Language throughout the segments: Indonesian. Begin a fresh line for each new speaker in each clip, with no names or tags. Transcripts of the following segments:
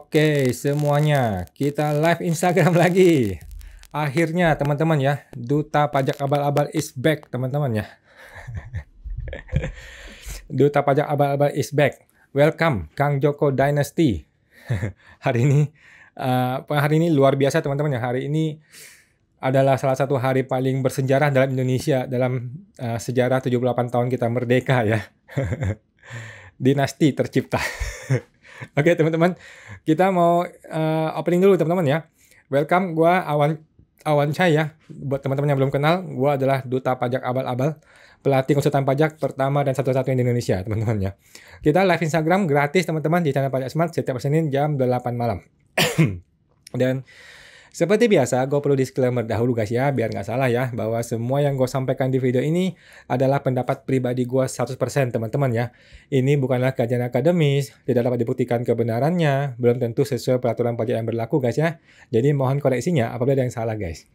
Oke, semuanya, kita live Instagram lagi. Akhirnya, teman-teman ya, Duta Pajak Abal-Abal is back, teman-teman ya. Duta Pajak Abal-Abal is back. Welcome, Kang Joko Dynasty. Hari ini luar biasa, teman-teman ya. Hari ini adalah salah satu hari paling bersejarah dalam Indonesia dalam sejarah 78 tahun kita merdeka ya. Dinasti tercipta. Oke, teman-teman, kita mau opening dulu, teman-teman ya. Welcome, gua Awan Chai ya. Buat teman-teman yang belum kenal, gua adalah Duta Pajak Abal-Abal, pelatih konsultan pajak pertama dan satu-satunya di Indonesia, teman-teman ya. Kita live Instagram gratis, teman-teman, di channel Pajak Smart setiap Senin jam 8 malam. Dan seperti biasa, gue perlu disclaimer dahulu guys ya, biar nggak salah ya, bahwa semua yang gue sampaikan di video ini adalah pendapat pribadi gue 100% teman-teman ya. Ini bukanlah kajian akademis, tidak dapat dibuktikan kebenarannya, belum tentu sesuai peraturan pajak yang berlaku guys ya. Jadi mohon koreksinya apabila ada yang salah guys.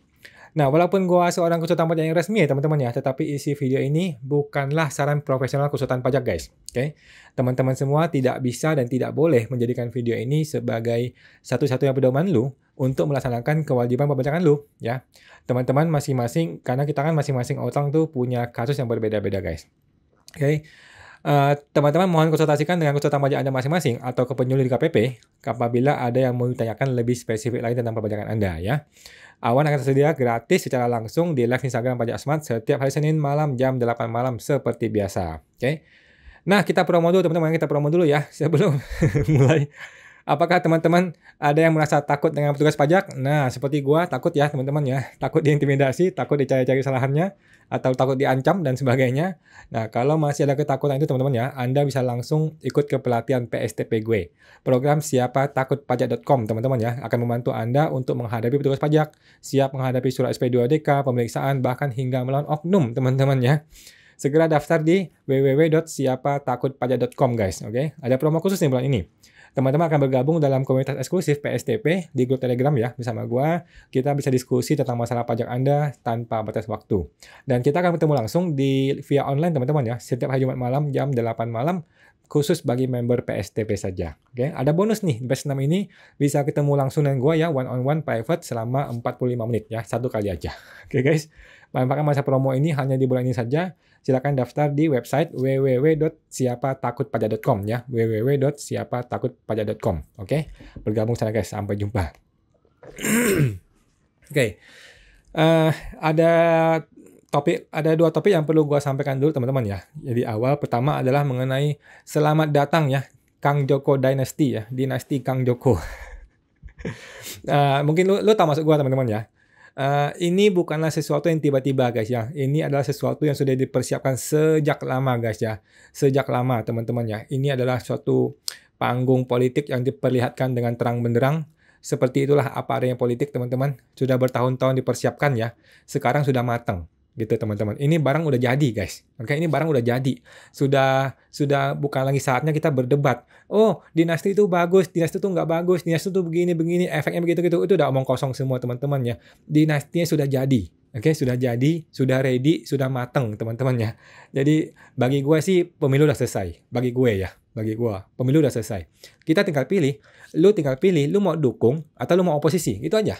Nah, walaupun gue seorang konsultan pajak yang resmi ya teman-teman ya, tetapi isi video ini bukanlah saran profesional konsultan pajak guys. Oke, teman-teman semua tidak bisa dan tidak boleh menjadikan video ini sebagai satu-satunya pedoman lu untuk melaksanakan kewajiban perpajakan lu ya. Teman-teman masing-masing, karena kita kan masing-masing orang tuh punya kasus yang berbeda-beda guys. Oke. Teman-teman mohon konsultasikan dengan konsultan pajak Anda masing-masing atau ke penyuluh di KPP apabila ada yang mau ditanyakan lebih spesifik lain tentang perpajakan Anda ya. Awan akan tersedia gratis secara langsung di live Instagram Pajak Smart setiap hari Senin malam jam 8 malam seperti biasa. Oke. Nah, kita promo dulu teman-teman, kita promo dulu ya sebelum mulai. Apakah teman-teman ada yang merasa takut dengan petugas pajak? Nah, seperti gua takut ya teman-teman ya. Takut diintimidasi, takut dicari-cari kesalahannya, atau takut diancam dan sebagainya. Nah, kalau masih ada ketakutan itu teman-teman ya, Anda bisa langsung ikut ke pelatihan PSTP gue. Program siapatakutpajak.com teman-teman ya, akan membantu Anda untuk menghadapi petugas pajak, siap menghadapi surat SP2DK, pemeriksaan, bahkan hingga melawan oknum teman-teman ya. Segera daftar di www.siapatakutpajak.com guys, oke? Ada promo khusus nih bulan ini. Teman-teman akan bergabung dalam komunitas eksklusif PSTP di grup Telegram ya bersama gua. Kita bisa diskusi tentang masalah pajak Anda tanpa batas waktu. Dan kita akan bertemu langsung via online teman-teman ya, setiap hari Jumat malam jam 8 malam khusus bagi member PSTP saja. Oke, ada bonus nih, batch 6 ini bisa ketemu langsung dengan gua ya, one on one private selama 45 menit ya, satu kali aja. Oke guys. Manfaatkan masa promo ini hanya di bulan ini saja. Silakan daftar di website www.siapatakutpajak.com ya, www.siapatakutpajak.com. Oke, bergabung sana guys, sampai jumpa. Oke, ada dua topik yang perlu gua sampaikan dulu teman-teman ya. Jadi awal pertama adalah mengenai selamat datang ya, Kang Joko Dynasty ya, dinasti Kang Joko. Mungkin lu tahu maksud gua teman-teman ya. Ini bukanlah sesuatu yang tiba-tiba guys ya. Ini adalah sesuatu yang sudah dipersiapkan sejak lama guys ya. Sejak lama teman-teman ya. Ini adalah suatu panggung politik yang diperlihatkan dengan terang benderang. Seperti itulah apa adanya politik teman-teman. Sudah bertahun-tahun dipersiapkan ya. Sekarang sudah matang gitu teman-teman. Ini barang udah jadi guys. Oke, ini barang udah jadi. Sudah bukan lagi saatnya kita berdebat. Oh, dinasti itu bagus, dinasti itu nggak bagus, dinasti itu begini, efeknya begitu-gitu. Itu udah omong kosong semua teman-teman ya. Dinastinya sudah jadi. Oke, sudah jadi, sudah ready, sudah matang teman-teman ya. Jadi bagi gue sih pemilu udah selesai. Bagi gue ya, bagi gue pemilu udah selesai. Kita tinggal pilih, lu mau dukung atau lu mau oposisi. Itu aja.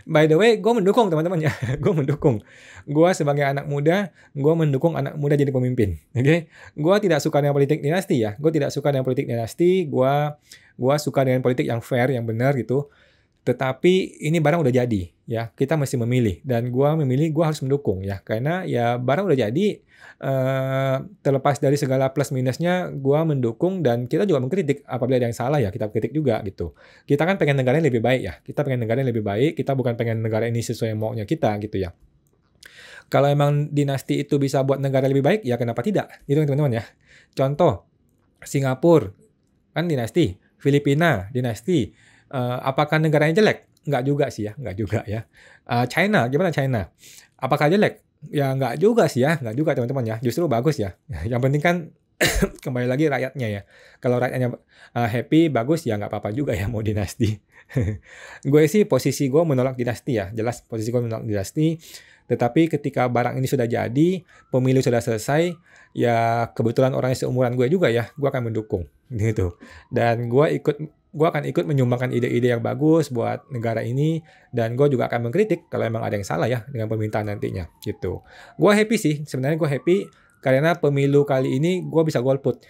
By the way, gue mendukung teman-teman ya. Gue mendukung. Gue sebagai anak muda, gue mendukung anak muda jadi pemimpin. Oke? Gue tidak suka dengan politik dinasti ya. Gue tidak suka dengan politik dinasti. Gue suka dengan politik yang fair, yang benar gitu. Tetapi ini barang udah jadi ya. Kita mesti memilih. Dan gue memilih, gue harus mendukung ya. Karena ya barang udah jadi. Terlepas dari segala plus minusnya, gue mendukung dan kita juga mengkritik apabila ada yang salah ya, kita kritik juga gitu. Kita kan pengen negara yang lebih baik ya, kita pengen negara yang lebih baik, kita bukan pengen negara ini sesuai maunya kita gitu ya. Kalau emang dinasti itu bisa buat negara lebih baik, ya kenapa tidak? Gitu teman-teman ya. Contoh, Singapura kan dinasti, Filipina dinasti. Apakah negaranya jelek? Nggak juga sih ya, nggak juga ya. China, gimana China? Apakah jelek? Ya nggak juga sih ya, nggak juga teman-teman ya. Justru bagus ya. Yang penting kan kembali lagi rakyatnya ya. Kalau rakyatnya happy, bagus ya nggak apa-apa juga ya mau dinasti. Gue sih posisi gue menolak dinasti ya. Jelas posisi gue menolak dinasti. Tetapi ketika barang ini sudah jadi, pemilu sudah selesai, ya kebetulan orangnya seumuran gue juga ya, gue akan mendukung gitu. Dan gue ikut gue akan ikut menyumbangkan ide-ide yang bagus buat negara ini, dan gue juga akan mengkritik kalau emang ada yang salah ya dengan pemerintahan nantinya gitu. Gue happy sih, sebenarnya gue happy karena pemilu kali ini gue bisa golput.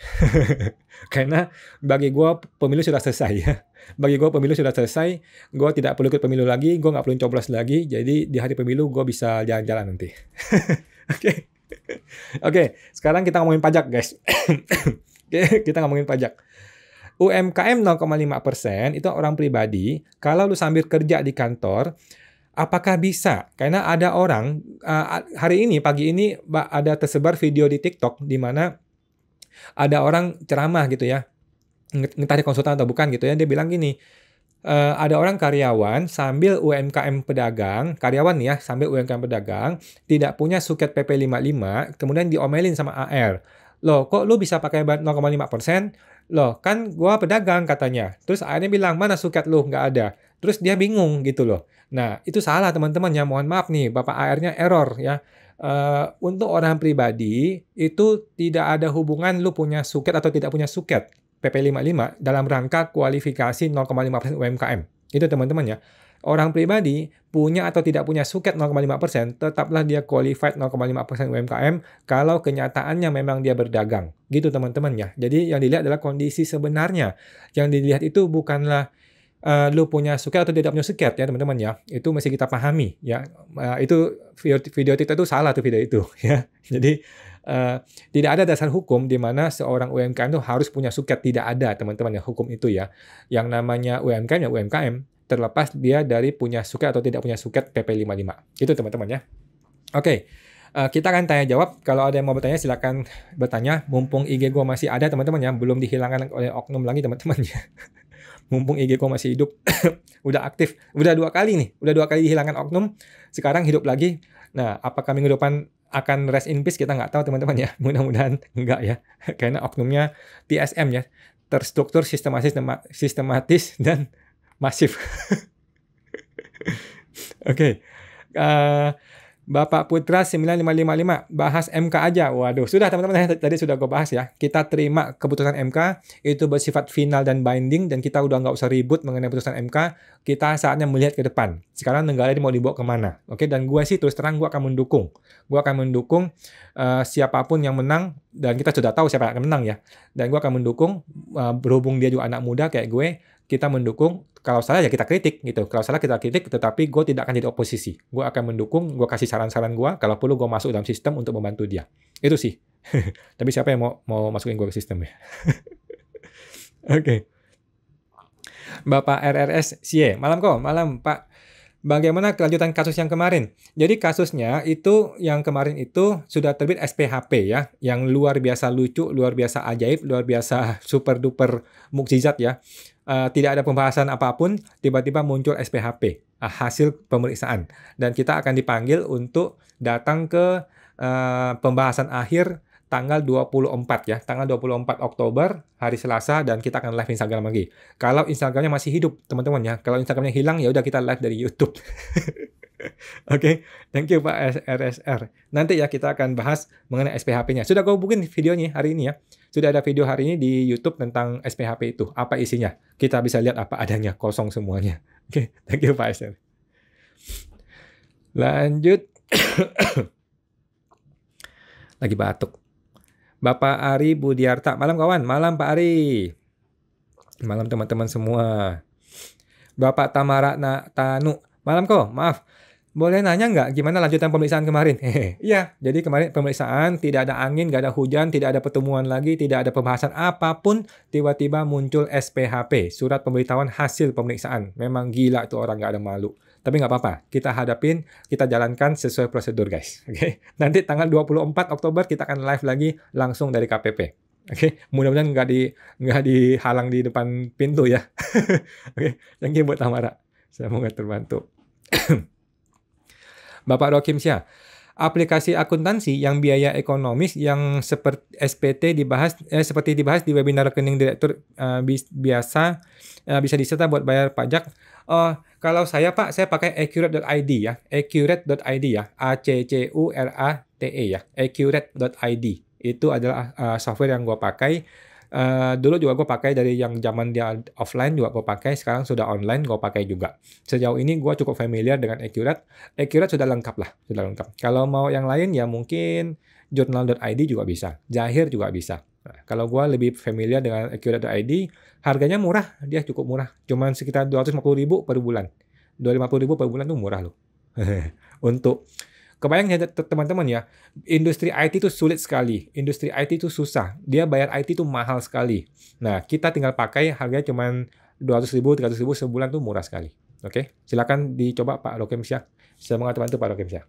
Karena bagi gue pemilu sudah selesai ya. Bagi gue pemilu sudah selesai, gue tidak perlu ikut pemilu lagi, gue nggak perlu coblos lagi, jadi di hari pemilu gue bisa jalan-jalan nanti. Oke. Oke, sekarang kita ngomongin pajak guys. Oke, kita ngomongin pajak. UMKM 0,5% itu orang pribadi, kalau lu sambil kerja di kantor, apakah bisa? Karena ada orang, hari ini, pagi ini, ada tersebar video di TikTok, di mana ada orang ceramah gitu ya, entah dia konsultan atau bukan gitu ya, dia bilang gini, ada orang karyawan sambil UMKM pedagang, karyawan ya, sambil UMKM pedagang, tidak punya suket PP 55, kemudian diomelin sama AR. Loh, kok lu bisa pakai 0,5%? Loh, kan gua pedagang katanya. Terus AR-nya bilang, mana suket lu? Nggak ada. Terus dia bingung gitu loh. Nah, itu salah teman-teman ya. Mohon maaf nih, Bapak AR-nya error ya. Untuk orang pribadi, itu tidak ada hubungan lu punya suket atau tidak punya suket. PP 55 dalam rangka kualifikasi 0,5% UMKM. Itu teman-teman ya. Orang pribadi punya atau tidak punya suket 0,5%, tetaplah dia qualified 0,5% UMKM kalau kenyataannya memang dia berdagang. Gitu teman-teman ya. Jadi yang dilihat adalah kondisi sebenarnya. Yang dilihat itu bukanlah lu punya suket atau tidak punya suket ya teman-teman ya. Itu mesti kita pahami ya. Itu video TikTok itu salah tuh video itu ya. Jadi tidak ada dasar hukum di mana seorang UMKM itu harus punya suket. Tidak ada teman-teman ya hukum itu ya. Yang namanya UMKM ya UMKM, terlepas dia dari punya suket atau tidak punya suket PP 55. Itu teman-teman ya. Oke. Kita akan tanya jawab. Kalau ada yang mau bertanya silakan bertanya. Mumpung IG gue masih ada teman-teman ya, belum dihilangkan oleh oknum lagi teman-teman ya. Mumpung IG gue masih hidup, udah aktif, udah 2 kali nih, udah 2 kali dihilangkan oknum, sekarang hidup lagi. Nah, apakah minggu depan akan rest in peace kita nggak tahu teman-teman ya. Mudah-mudahan enggak ya, karena oknumnya TSM ya, terstruktur, sistematis dan masif. Oke. Bapak Putra 9555, bahas MK aja. Waduh, sudah teman-teman, tadi sudah gue bahas ya. Kita terima keputusan MK, itu bersifat final dan binding, dan kita udah nggak usah ribut mengenai putusan MK. Kita saatnya melihat ke depan. Sekarang negara ini mau dibawa kemana? Oke, dan gue sih terus terang gue akan mendukung. Gue akan mendukung siapapun yang menang, dan kita sudah tahu siapa yang akan menang ya. Dan gue akan mendukung, berhubung dia juga anak muda kayak gue, kita mendukung. Kalau salah ya kita kritik gitu. Kalau salah kita kritik, tetapi gue tidak akan jadi oposisi. Gue akan mendukung, gue kasih saran-saran gue. Kalau perlu gue masuk dalam sistem untuk membantu dia. Itu sih. Tapi siapa yang mau masukin gue ke sistem ya? Oke. Bapak RRS Sie, malam kok, malam Pak. Bagaimana kelanjutan kasus yang kemarin? Jadi kasusnya itu yang kemarin itu sudah terbit SPHP ya, yang luar biasa lucu, luar biasa ajaib, luar biasa super duper mukjizat ya. Tidak ada pembahasan apapun, tiba-tiba muncul SPHP, hasil pemeriksaan. Dan kita akan dipanggil untuk datang ke pembahasan akhir tanggal 24 ya, tanggal 24 Oktober, hari Selasa, dan kita akan live Instagram lagi. Kalau Instagramnya masih hidup, teman-teman ya. Kalau Instagramnya hilang, ya udah kita live dari YouTube. Oke, thank you Pak RSR. Nanti ya kita akan bahas mengenai SPHP-nya. Sudah gue bikin videonya hari ini ya. Sudah ada video hari ini di YouTube tentang SPHP itu. Apa isinya? Kita bisa lihat apa adanya, kosong semuanya. Oke, thank you Pak RSR. Lanjut. Lagi batuk. Bapak Ari Budiarta, malam kawan, malam Pak Ari, malam teman-teman semua. Bapak Tamara Tanu, malam kok, maaf, boleh nanya nggak gimana lanjutan pemeriksaan kemarin? Iya, jadi kemarin pemeriksaan tidak ada angin, nggak ada hujan, tidak ada pertemuan lagi, tidak ada pembahasan apapun, tiba-tiba muncul SPHP, surat pemberitahuan hasil pemeriksaan. Memang gila tuh orang, nggak ada malu. Tapi nggak apa-apa, kita hadapin, kita jalankan sesuai prosedur guys. Oke, nanti tanggal 24 Oktober kita akan live lagi langsung dari KPP. Oke, mudah-mudahan nggak dihalang di depan pintu ya. Oke, thank you buat Tamara. Semoga terbantu. Bapak Rokim Syah, aplikasi akuntansi yang biaya ekonomis yang seperti SPT seperti dibahas di webinar rekening direktur bisa diserta buat bayar pajak. Kalau saya Pak, saya pakai accurate.id ya, accurate.id ya, ACCURATE ya, accurate.id. Itu adalah software yang gue pakai. Dulu juga gue pakai dari yang zaman dia offline juga gue pakai, sekarang sudah online gue pakai juga. Sejauh ini gue cukup familiar dengan Accurate. Accurate sudah lengkap lah, sudah lengkap. Kalau mau yang lain ya mungkin journal.id juga bisa, Zahir juga bisa. Nah, kalau gue lebih familiar dengan Accurate.id, harganya murah, dia cukup murah. Cuman sekitar 250.000 per bulan. 250.000 per bulan tuh murah loh. Untuk kebayang ya teman-teman ya, industri IT itu sulit sekali. Industri IT itu susah. Dia bayar IT itu mahal sekali. Nah, kita tinggal pakai harganya cuma 200.000, 300.000 sebulan tuh murah sekali. Oke, silakan dicoba Pak Rokemsyah. Saya mengatakan itu Pak Rokemsyah.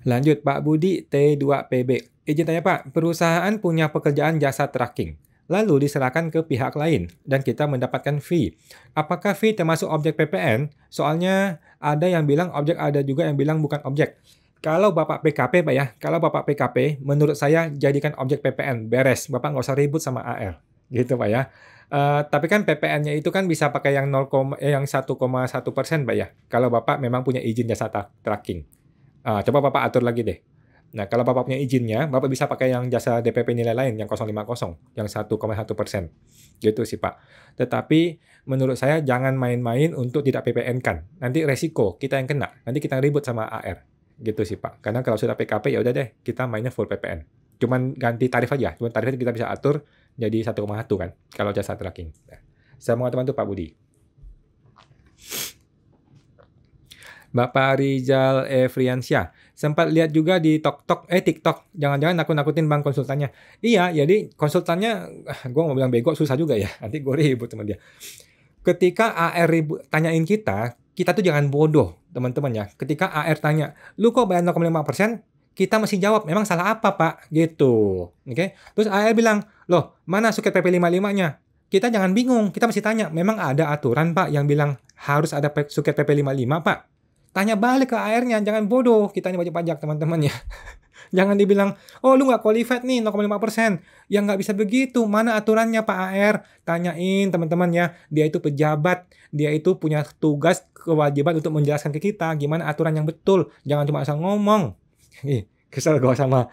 Lanjut Pak Budi T2PB. Izin tanya Pak, perusahaan punya pekerjaan jasa tracking, lalu diserahkan ke pihak lain dan kita mendapatkan fee. Apakah fee termasuk objek PPN? Soalnya ada yang bilang objek, ada juga yang bilang bukan objek. Kalau Bapak PKP Pak ya, kalau Bapak PKP, menurut saya jadikan objek PPN, beres. Bapak nggak usah ribut sama AR. Gitu Pak ya. Tapi kan PPN-nya itu kan bisa pakai yang 1,1% Pak ya. Kalau Bapak memang punya izin jasa tracking. Coba Bapak atur lagi deh. Nah, kalau Bapak punya izinnya, Bapak bisa pakai yang jasa DPP nilai lain, yang 050, yang 1,1%. Gitu sih, Pak. Tetapi, menurut saya jangan main-main untuk tidak PPN-kan. Nanti resiko, kita yang kena. Nanti kita ribut sama AR. Gitu sih, Pak. Karena kalau sudah PKP, ya udah deh, kita mainnya full PPN. Cuman ganti tarif aja. Cuman tarifnya kita bisa atur jadi 1,1 kan, kalau jasa tracking. Nah, saya mau teman-teman tuh Pak Budi. Bapak Rizal Efriansyah. Sempat lihat juga di TikTok. Jangan-jangan nakut-nakutin bang konsultannya. Iya, jadi konsultannya, gue mau bilang bego susah juga ya. Nanti gue ribut sama dia. Ketika AR tanyain kita tuh jangan bodoh, teman-teman ya. Ketika AR tanya, lu kok bayar 0,5%? Kita mesti jawab, memang salah apa pak? Gitu. Oke. Terus AR bilang, loh mana suket PP55-nya? Kita jangan bingung, kita mesti tanya, memang ada aturan pak yang bilang harus ada suket PP55 pak? Tanya balik ke AR-nya, jangan bodoh. Kita ini wajib pajak, teman-teman ya. Jangan dibilang, oh lu nggak qualified nih 0,5%. Ya nggak bisa begitu. Mana aturannya Pak AR? Tanyain teman-teman ya. Dia itu pejabat. Dia itu punya tugas, kewajiban untuk menjelaskan ke kita gimana aturan yang betul. Jangan cuma asal ngomong. Kesel gue sama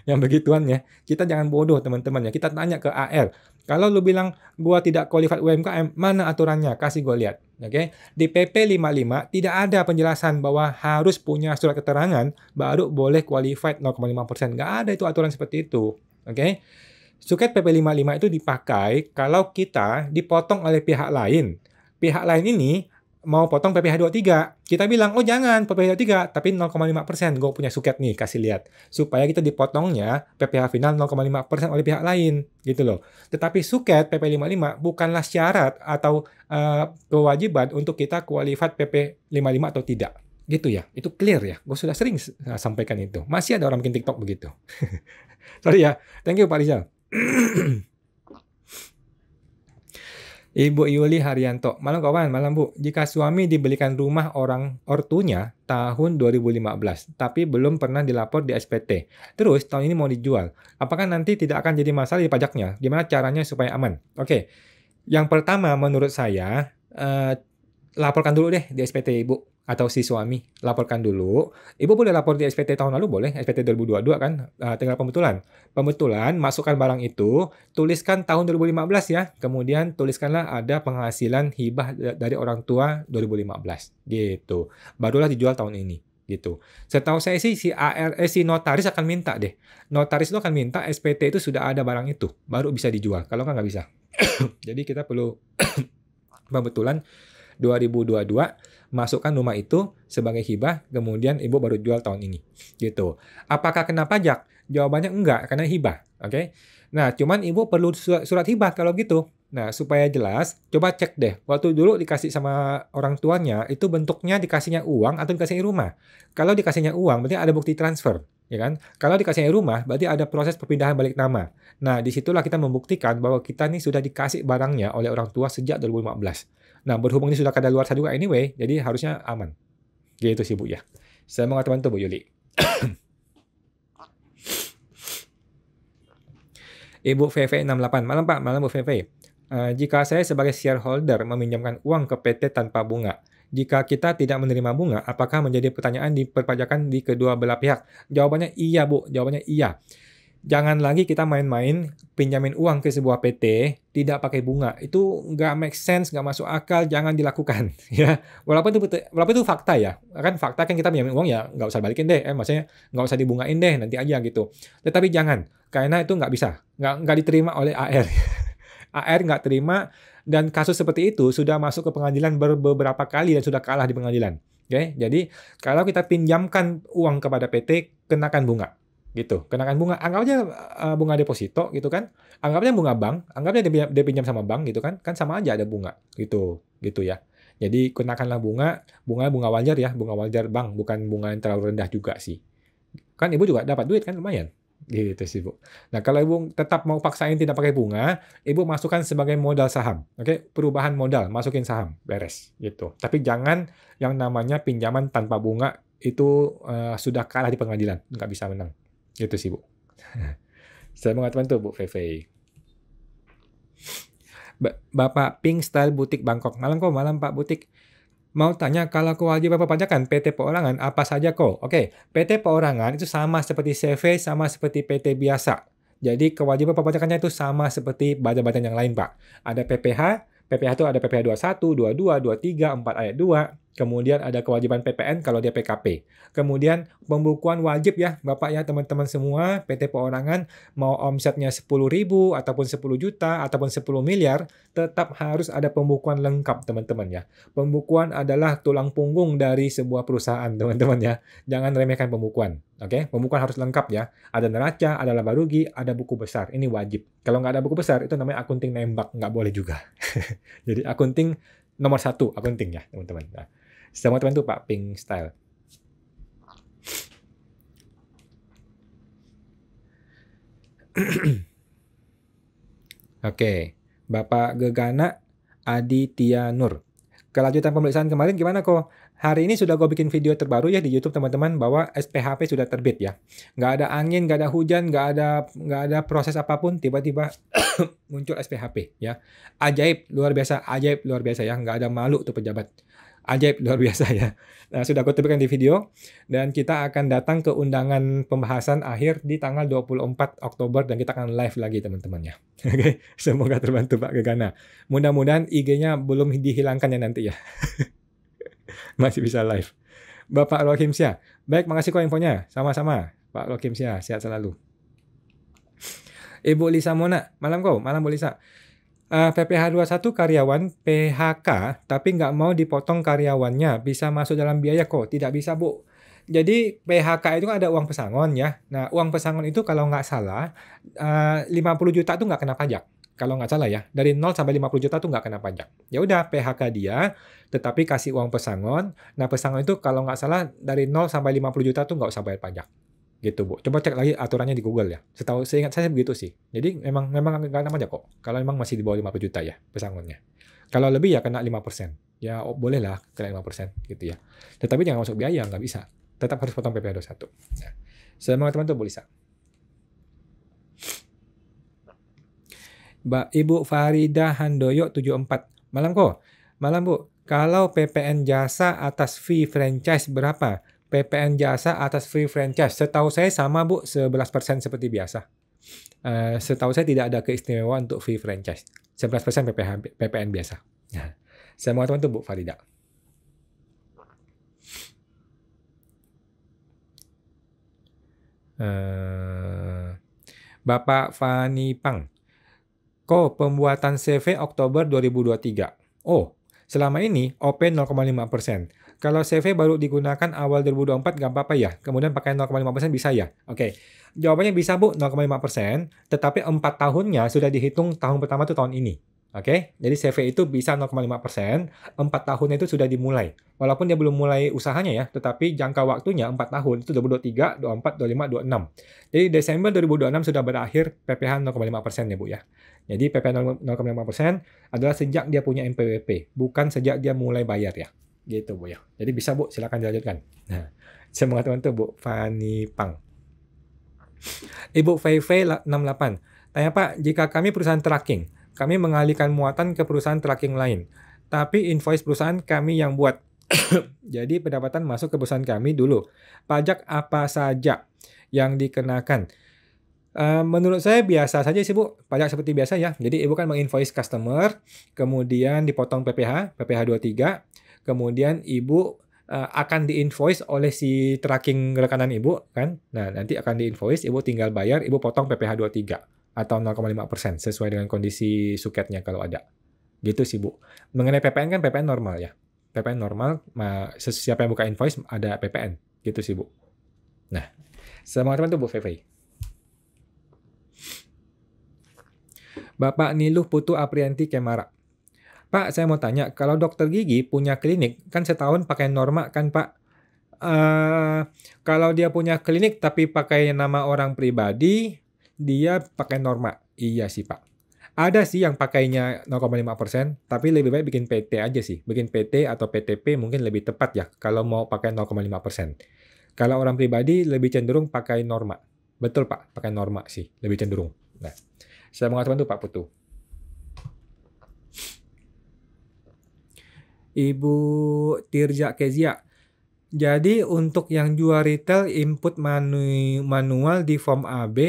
yang begituan ya. Kita jangan bodoh teman-teman ya. Kita tanya ke AR. Kalau lu bilang gua tidak qualified UMKM, mana aturannya? Kasih gua lihat. Oke. Di PP 55 tidak ada penjelasan bahwa harus punya surat keterangan baru boleh qualified 0,5%. Nggak ada itu aturan seperti itu. Oke. Suket PP 55 itu dipakai kalau kita dipotong oleh pihak lain. Pihak lain ini mau potong PPh 23. Kita bilang, oh jangan PPh 23, tapi 0,5%. Gue punya suket nih, kasih lihat. Supaya kita dipotongnya PPh final 0,5% oleh pihak lain. Gitu loh. Tetapi suket PP 55 bukanlah syarat atau kewajiban untuk kita qualified PP 55 atau tidak. Gitu ya. Itu clear ya. Gue sudah sering sampaikan itu. Masih ada orang bikin TikTok begitu. Sorry ya. Thank you Pak Rizal. Ibu Yuli Haryanto, malam kawan, malam Bu. Jika suami dibelikan rumah orang ortunya tahun 2015, tapi belum pernah dilapor di SPT, terus tahun ini mau dijual, apakah nanti tidak akan jadi masalah di pajaknya? Gimana caranya supaya aman? Oke, yang pertama menurut saya, laporkan dulu deh di SPT Ibu atau si suami, laporkan dulu. Ibu boleh lapor di SPT tahun lalu, boleh, SPT 2022 kan, tinggal pembetulan. Pembetulan, masukkan barang itu, tuliskan tahun 2015 ya, kemudian tuliskanlah ada penghasilan hibah dari orang tua 2015, gitu. Barulah dijual tahun ini, gitu. Setahu saya sih si notaris akan minta deh. Notaris itu akan minta SPT itu sudah ada barang itu, baru bisa dijual. Kalau nggak bisa. Jadi kita perlu pembetulan 2022, masukkan rumah itu sebagai hibah, kemudian ibu baru jual tahun ini. Gitu. Apakah kena pajak? Jawabannya enggak, karena hibah. Oke. Nah, cuman ibu perlu surat hibah kalau gitu. Nah, supaya jelas, coba cek deh. Waktu dulu dikasih sama orang tuanya, itu bentuknya dikasihnya uang atau dikasihnya rumah. Kalau dikasihnya uang, berarti ada bukti transfer. Ya kan? Kalau dikasihnya rumah, berarti ada proses perpindahan balik nama. Nah, disitulah kita membuktikan bahwa kita nih sudah dikasih barangnya oleh orang tua sejak 2015. Nah, berhubung ini sudah kadaluarsa juga anyway, jadi harusnya aman. Gitu sih, Bu ya. Saya mau teman-teman Bu Yuli. Ibu VV68. Malam Pak, malam Bu VV. Jika saya sebagai shareholder meminjamkan uang ke PT tanpa bunga, Jika kita tidak menerima bunga, apakah menjadi pertanyaan di perpajakan di kedua belah pihak? Jawabannya iya, Bu. Jawabannya iya. Jangan lagi kita main-main pinjamin uang ke sebuah PT tidak pakai bunga. Itu nggak make sense, nggak masuk akal, jangan dilakukan. Ya, walaupun itu fakta ya. Kan fakta kan kita pinjamin uang ya nggak usah balikin deh. Maksudnya nggak usah dibungain deh, nanti aja gitu. Tetapi jangan, karena itu nggak bisa. Nggak diterima oleh AR. AR nggak terima, dan kasus seperti itu sudah masuk ke pengadilan beberapa kali dan sudah kalah di pengadilan. Oke, jadi kalau kita pinjamkan uang kepada PT, kenakan bunga. Gitu, kenakan bunga. Anggap aja bunga deposito gitu kan. Anggap aja bunga bank, anggap aja dia pinjam sama bank gitu kan. Kan sama aja ada bunga gitu. Gitu ya. Jadi kenakanlah bunga wajar ya, bunga wajar bank, bukan bunga yang terlalu rendah juga sih. Kan Ibu juga dapat duit kan lumayan. Gitu sih, Bu. Nah, kalau Ibu tetap mau paksain tidak pakai bunga, Ibu masukkan sebagai modal saham. Oke, perubahan modal, masukin saham, beres gitu. Tapi jangan yang namanya pinjaman tanpa bunga itu sudah kalah di pengadilan, nggak bisa menang. Gitu sih, Bu. Saya mau bantu, Bu Feve. Bapak Pink Style Butik Bangkok. Malam kok, malam Pak Butik. Mau tanya kalau kewajiban perpajakan PT perorangan apa saja kok? Oke, PT perorangan itu sama seperti CV, sama seperti PT biasa. Jadi kewajiban perpajakannya itu sama seperti badan-badan yang lain, Pak. Ada PPh, PPh itu ada PPh 21, 22, 23, 4 ayat 2. Kemudian ada kewajiban PPN kalau dia PKP. Kemudian pembukuan wajib ya, Bapak ya teman-teman semua, PT perorangan mau omsetnya 10.000 ataupun 10 juta ataupun 10 miliar, tetap harus ada pembukuan lengkap teman-teman ya. Pembukuan adalah tulang punggung dari sebuah perusahaan teman-teman ya. Jangan remehkan pembukuan. Oke, pembukuan harus lengkap ya. Ada neraca, ada laba rugi, ada buku besar. Ini wajib. Kalau nggak ada buku besar, itu namanya akunting nembak. Nggak boleh juga. Jadi akunting nomor 1, akunting ya teman-teman. Nah, semua teman itu Pak Pink Style. Oke, Bapak Gegana Aditya Nur. Kelanjutan pemeriksaan kemarin gimana kok? Hari ini sudah gue bikin video terbaru ya di YouTube teman-teman bahwa SPHP sudah terbit ya. Nggak ada angin, nggak ada hujan, nggak ada proses apapun, tiba-tiba muncul SPHP ya. Ajaib luar biasa ya. Nggak ada malu tuh pejabat. Ajaib luar biasa ya. Nah, sudah aku terbitkan di video dan kita akan datang ke undangan pembahasan akhir di tanggal 24 Oktober dan kita akan live lagi teman-teman ya. Oke, semoga terbantu Pak Gegana. Mudah-mudahan IG-nya belum dihilangkan ya nanti ya. Masih bisa live. Bapak Rohim Syah. Baik, makasih kok infonya. Sama-sama. Pak Rohim Syah, sehat selalu. Ibu Lisa Mona, malam kok, malam Bu Lisa. PPh 21 karyawan PHK tapi nggak mau dipotong karyawannya, bisa masuk dalam biaya kok? Tidak bisa, Bu. Jadi PHK itu kan ada uang pesangon ya. Nah, uang pesangon itu kalau nggak salah 50 juta tuh nggak kena pajak. Kalau nggak salah ya, dari 0 sampai 50 juta tuh nggak kena pajak. Ya udah PHK dia, tetapi kasih uang pesangon. Nah, pesangon itu kalau nggak salah dari 0 sampai 50 juta tuh nggak usah bayar pajak. Gitu, Bu. Coba cek lagi aturannya di Google ya. Seingat saya begitu sih. Jadi memang nggak kena pajak kok. Kalau memang masih di bawah 50 juta ya pesangonnya. Kalau lebih ya kena 5%. Ya boleh lah kena 5% gitu ya. Tetapi jangan masuk biaya, nggak bisa. Tetap harus potong PPh 21. Nah, semangat teman-teman Bu Lisa. Ibu Farida Handoyo 74. Malam kok. Malam Bu. Kalau PPN jasa atas fee franchise berapa? PPN jasa atas free franchise. Setahu saya sama Bu, 11% seperti biasa. Setahu saya tidak ada keistimewaan untuk free franchise. 11% PPN biasa. Nah, saya mau teman-teman Bu Farida. Bapak Fani Pang. Kok pembuatan CV Oktober 2023? Oh, selama ini OP 0,5%. Kalau CV baru digunakan awal 2024 nggak apa-apa ya? Kemudian pakai 0,5% bisa ya? Oke, jawabannya bisa Bu, 0,5%. Tetapi 4 tahunnya sudah dihitung tahun pertama itu tahun ini. Oke, jadi CV itu bisa 0,5%, 4 tahun itu sudah dimulai. Walaupun dia belum mulai usahanya ya, tetapi jangka waktunya 4 tahun, itu 2023, 24, 25, 26. Jadi Desember 2026 sudah berakhir PPh 0,5% ya Bu ya. Jadi PPh 0,5% adalah sejak dia punya NPWP, bukan sejak dia mulai bayar ya. Gitu Bu ya. Jadi bisa Bu, silakan dilanjutkan. Nah, semoga teman-teman Bu Fani Pang. Ibu Fei 68. Tanya Pak, jika kami perusahaan tracking, kami mengalihkan muatan ke perusahaan tracking lain, tapi invoice perusahaan kami yang buat. Jadi pendapatan masuk ke perusahaan kami dulu. Pajak apa saja yang dikenakan? Menurut saya biasa saja sih Bu, pajak seperti biasa ya. Jadi Ibu kan menginvoice customer, kemudian dipotong PPh 23, kemudian Ibu akan diinvoice oleh si tracking rekanan Ibu kan. Nah, nanti akan diinvoice, Ibu tinggal bayar, Ibu potong PPh 23 atau 0,5% sesuai dengan kondisi suketnya kalau ada. Gitu sih Bu. Mengenai PPN kan PPN normal ya. PPN normal, siapa yang buka invoice ada PPN. Gitu sih Bu. Nah, semangat teman tuh Bu Feve. Bapak Niluh Putu Aprianti Kemara. Pak, saya mau tanya, kalau dokter gigi punya klinik, kan setahun pakai Norma kan Pak? Kalau dia punya klinik tapi pakai nama orang pribadi, dia pakai Norma. Iya sih Pak. Ada sih yang pakainya 0,5%, tapi lebih baik bikin PT aja sih. Bikin PT atau PTP mungkin lebih tepat ya, kalau mau pakai 0,5%. Kalau orang pribadi lebih cenderung pakai Norma. Betul Pak, pakai Norma sih, lebih cenderung. Nah, saya mengatakan tuh Pak Putu. Ibu Tirja Kezia. Jadi untuk yang jual retail input manual di form AB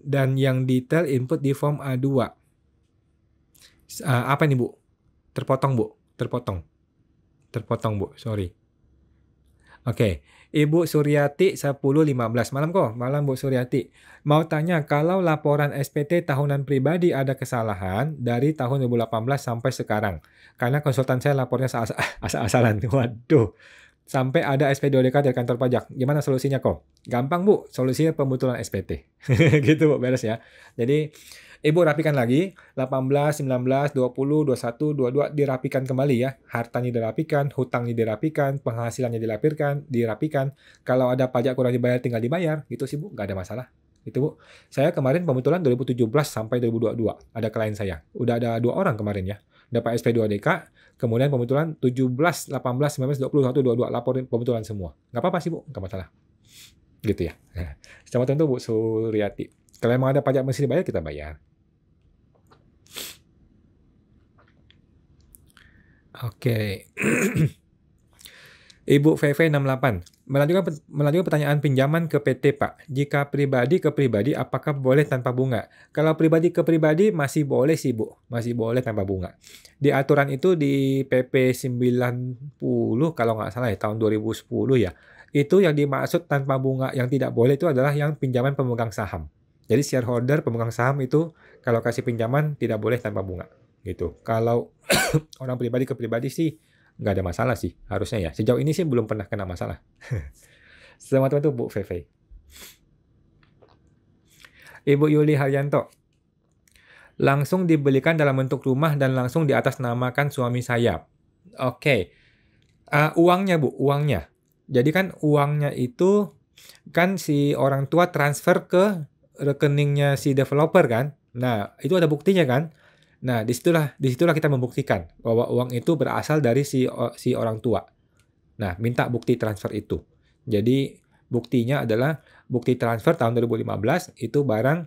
dan yang detail input di form A2. Apa nih Bu? Terpotong Bu, terpotong Bu, sorry. Oke, Ibu Suryati 10.15. Malam Bu Suryati. Mau tanya, kalau laporan SPT tahunan pribadi ada kesalahan dari tahun 2018 sampai sekarang. Karena konsultan saya lapornya asal-asalan. Waduh. Sampai ada SP2DK dari kantor pajak. Gimana solusinya kok? Gampang Bu, solusinya pembetulan SPT. Gitu Bu, beres ya. Jadi Ibu rapikan lagi, 18, 19, 20, 21, 22 dirapikan kembali ya. Hartanya dirapikan, hutangnya dirapikan, penghasilannya dirapikan. Kalau ada pajak kurang dibayar tinggal dibayar, gitu sih Bu, nggak ada masalah. Itu Bu. Saya kemarin pembetulan 2017 sampai 2022. Ada klien saya. Udah ada 2 orang kemarin ya. Dapat SP2DK, kemudian pembetulan 17, 18, 19, 20, 21, 22. Laporin pembetulan semua. Nggak apa-apa sih Bu, nggak masalah. Gitu ya. Sama tentu Bu Suryati. Kalau emang ada pajak mesti dibayar, kita bayar. Oke. Ibu VV68. Melanjutkan pertanyaan pinjaman ke PT, Pak. Jika pribadi ke pribadi, apakah boleh tanpa bunga? Kalau pribadi ke pribadi, masih boleh sih, Bu. Masih boleh tanpa bunga. Di aturan itu di PP 90, kalau nggak salah ya, tahun 2010 ya. Itu yang dimaksud tanpa bunga yang tidak boleh itu adalah yang pinjaman pemegang saham. Jadi shareholder pemegang saham itu kalau kasih pinjaman tidak boleh tanpa bunga. Gitu. Kalau orang pribadi ke pribadi sih, nggak ada masalah sih, harusnya ya. Sejauh ini sih belum pernah kena masalah. Selamat teman Bu Feve. Ibu Yuli Haryanto. Langsung dibelikan dalam bentuk rumah dan langsung di atas namakan suami saya. Oke. Uangnya Bu, uangnya. Jadi kan uangnya itu kan si orang tua transfer ke rekeningnya si developer kan. Nah, itu ada buktinya kan. Nah, disitulah kita membuktikan bahwa uang itu berasal dari si orang tua. Nah, minta bukti transfer itu. Jadi, buktinya adalah bukti transfer tahun 2015 itu barang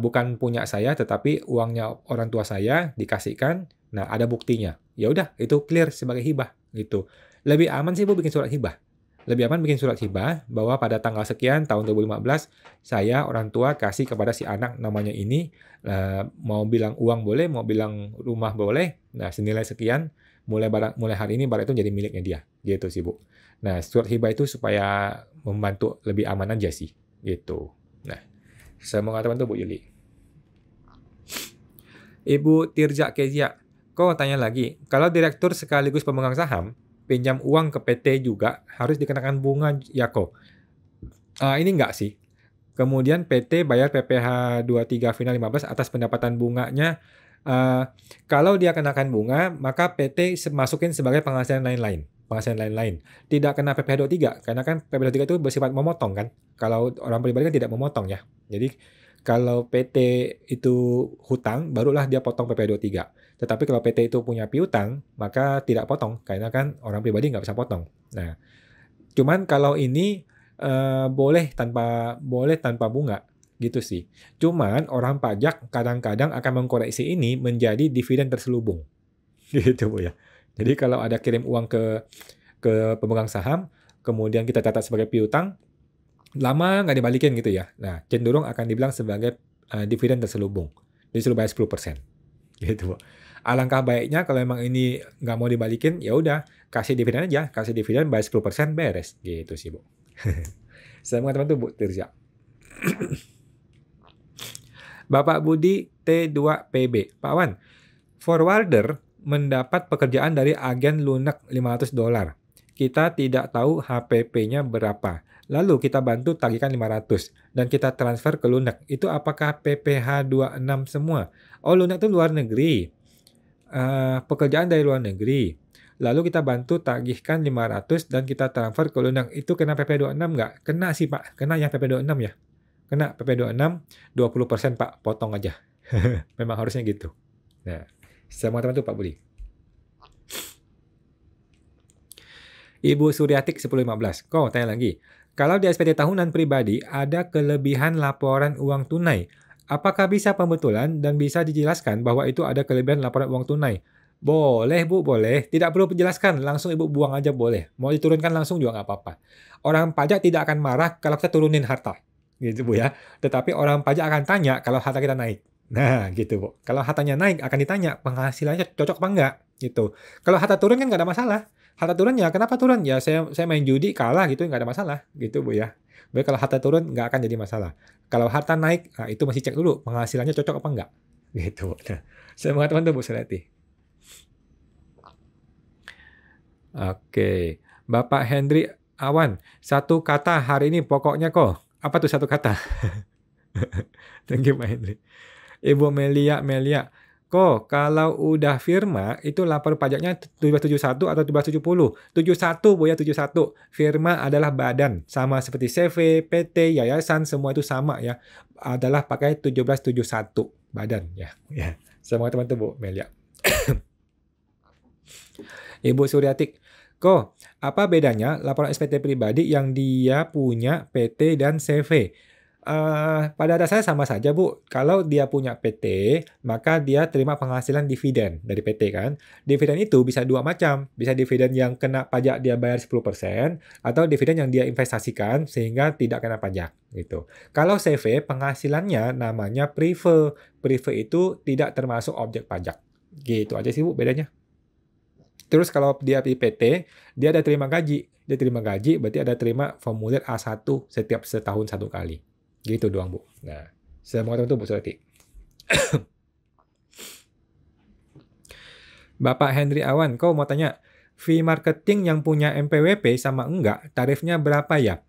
bukan punya saya, tetapi uangnya orang tua saya dikasihkan. Nah, ada buktinya. Ya udah, itu clear sebagai hibah gitu. Lebih aman sih Bu bikin surat hibah. Lebih aman bikin surat hibah bahwa pada tanggal sekian tahun 2015 saya orang tua kasih kepada si anak namanya ini, mau bilang uang boleh, mau bilang rumah boleh. Nah, senilai sekian mulai hari ini barang itu jadi miliknya dia. Gitu sih Bu. Nah, surat hibah itu supaya membantu lebih aman aja sih. Gitu. Nah, saya mau katakan tuh Bu Yuli. Ibu Tirja Kezia, kok tanya lagi, kalau direktur sekaligus pemegang saham pinjam uang ke PT juga harus dikenakan bunga ya kok? Ini enggak sih. Kemudian PT bayar PPh 23 final 15 atas pendapatan bunganya. Kalau dia kenakan bunga, maka PT masukin sebagai penghasilan lain-lain. Tidak kena PPh 23, karena kan PPh 23 itu bersifat memotong kan. Kalau orang pribadi kan tidak memotong ya. Jadi kalau PT itu hutang, barulah dia potong PPh 23. Tetapi kalau PT itu punya piutang, maka tidak potong, karena kan orang pribadi nggak bisa potong. Nah, cuman kalau ini boleh tanpa bunga, gitu sih. Cuman orang pajak kadang-kadang akan mengkoreksi ini menjadi dividen terselubung, gitu Bu ya. Jadi kalau ada kirim uang ke ke pemegang saham, kemudian kita catat sebagai piutang, lama nggak dibalikin gitu ya. Nah, cenderung akan dibilang sebagai dividen terselubung. Disuruh bayar 10%. Gitu. Alangkah baiknya kalau emang ini nggak mau dibalikin, ya udah kasih dividen aja, kasih dividen bayar 10% beres. Gitu sih, Bu. Saya teman-teman tuh Bu Tirza. Bapak Budi T2PB. Pak Wan, forwarder mendapat pekerjaan dari agen lunak $500. Kita tidak tahu HPP-nya berapa. Lalu kita bantu tagihkan 500 dan kita transfer ke lunak. Itu apakah PPh 26 semua? Oh, lunak itu luar negeri. Pekerjaan dari luar negeri. Lalu kita bantu tagihkan 500 dan kita transfer ke lunak. Itu kena PP 26 nggak? Kena sih, Pak. Kena ya PP 26 ya. Kena PP 26, 20% Pak, potong aja. Memang harusnya gitu. Nah, semua teman tuh Pak Budi. Ibu Suryatik 1015. Kok tanya lagi. Kalau di SPT tahunan pribadi ada kelebihan laporan uang tunai, apakah bisa pembetulan dan bisa dijelaskan bahwa itu ada kelebihan laporan uang tunai? Boleh Bu, boleh. Tidak perlu penjelaskan, langsung Ibu buang aja boleh. Mau diturunkan langsung juga nggak apa-apa. Orang pajak tidak akan marah kalau kita turunin harta. Gitu Bu ya. Tetapi orang pajak akan tanya kalau harta kita naik. Nah gitu Bu. Kalau hartanya naik akan ditanya penghasilannya cocok apa enggak gitu. Kalau harta turun kan nggak ada masalah. Harta turun ya kenapa turun? Ya saya main judi kalah gitu nggak ada masalah gitu Bu ya. Baik kalau harta turun nggak akan jadi masalah. Kalau harta naik, nah itu masih cek dulu penghasilannya cocok apa enggak. Gitu. Nah, saya mengatakan tuh Bu Surati. Oke. Bapak Hendri Awan, satu kata hari ini pokoknya kok. Apa tuh satu kata? Thank you Pak Hendri. Ibu Melia, kok kalau udah firma itu lapor pajaknya 1771 atau 1770? 71 Bu ya, 71. Firma adalah badan, sama seperti CV, PT, yayasan, semua itu sama ya. Adalah pakai 1771 badan ya. Ya. Semua teman-teman Bu Melia. Ibu Suryatik, kok apa bedanya laporan SPT pribadi yang dia punya PT dan CV? Pada dasarnya sama saja Bu. Kalau dia punya PT, maka dia terima penghasilan dividen dari PT kan. Dividen itu bisa dua macam. Bisa dividen yang kena pajak dia bayar 10%, atau dividen yang dia investasikan sehingga tidak kena pajak. Gitu. Kalau CV, penghasilannya namanya prive. Prive itu tidak termasuk objek pajak. Gitu aja sih Bu bedanya. Terus kalau dia di PT, dia ada terima gaji. Dia terima gaji, berarti ada terima formulir A1 setiap setahun satu kali. Gitu doang, Bu. Nah, saya mau itu Bu Surati. Bapak Henry Awan, kau mau tanya, fee marketing yang punya MPWP sama enggak, tarifnya berapa ya?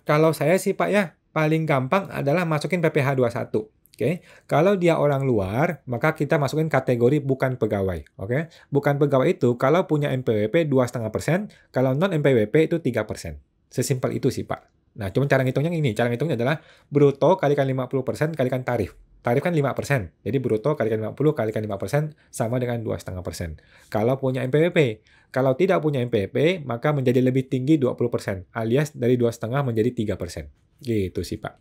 Kalau saya sih Pak ya, paling gampang adalah masukin PPh 21. Oke, kalau dia orang luar, maka kita masukin kategori bukan pegawai. Oke, bukan pegawai itu kalau punya NPWP 2,5%, kalau non NPWP itu 3%. Sesimpel itu sih Pak. Nah, cuma cara ngitungnya ini. Cara ngitungnya adalah bruto kalikan 50% kalikan tarif. Tarif kan 5%. Jadi bruto kalikan 50 kalikan 5% sama dengan 2,5%. Kalau punya NPWP. Kalau tidak punya NPWP, maka menjadi lebih tinggi 20%. Alias dari 2,5 menjadi 3%. Gitu sih Pak.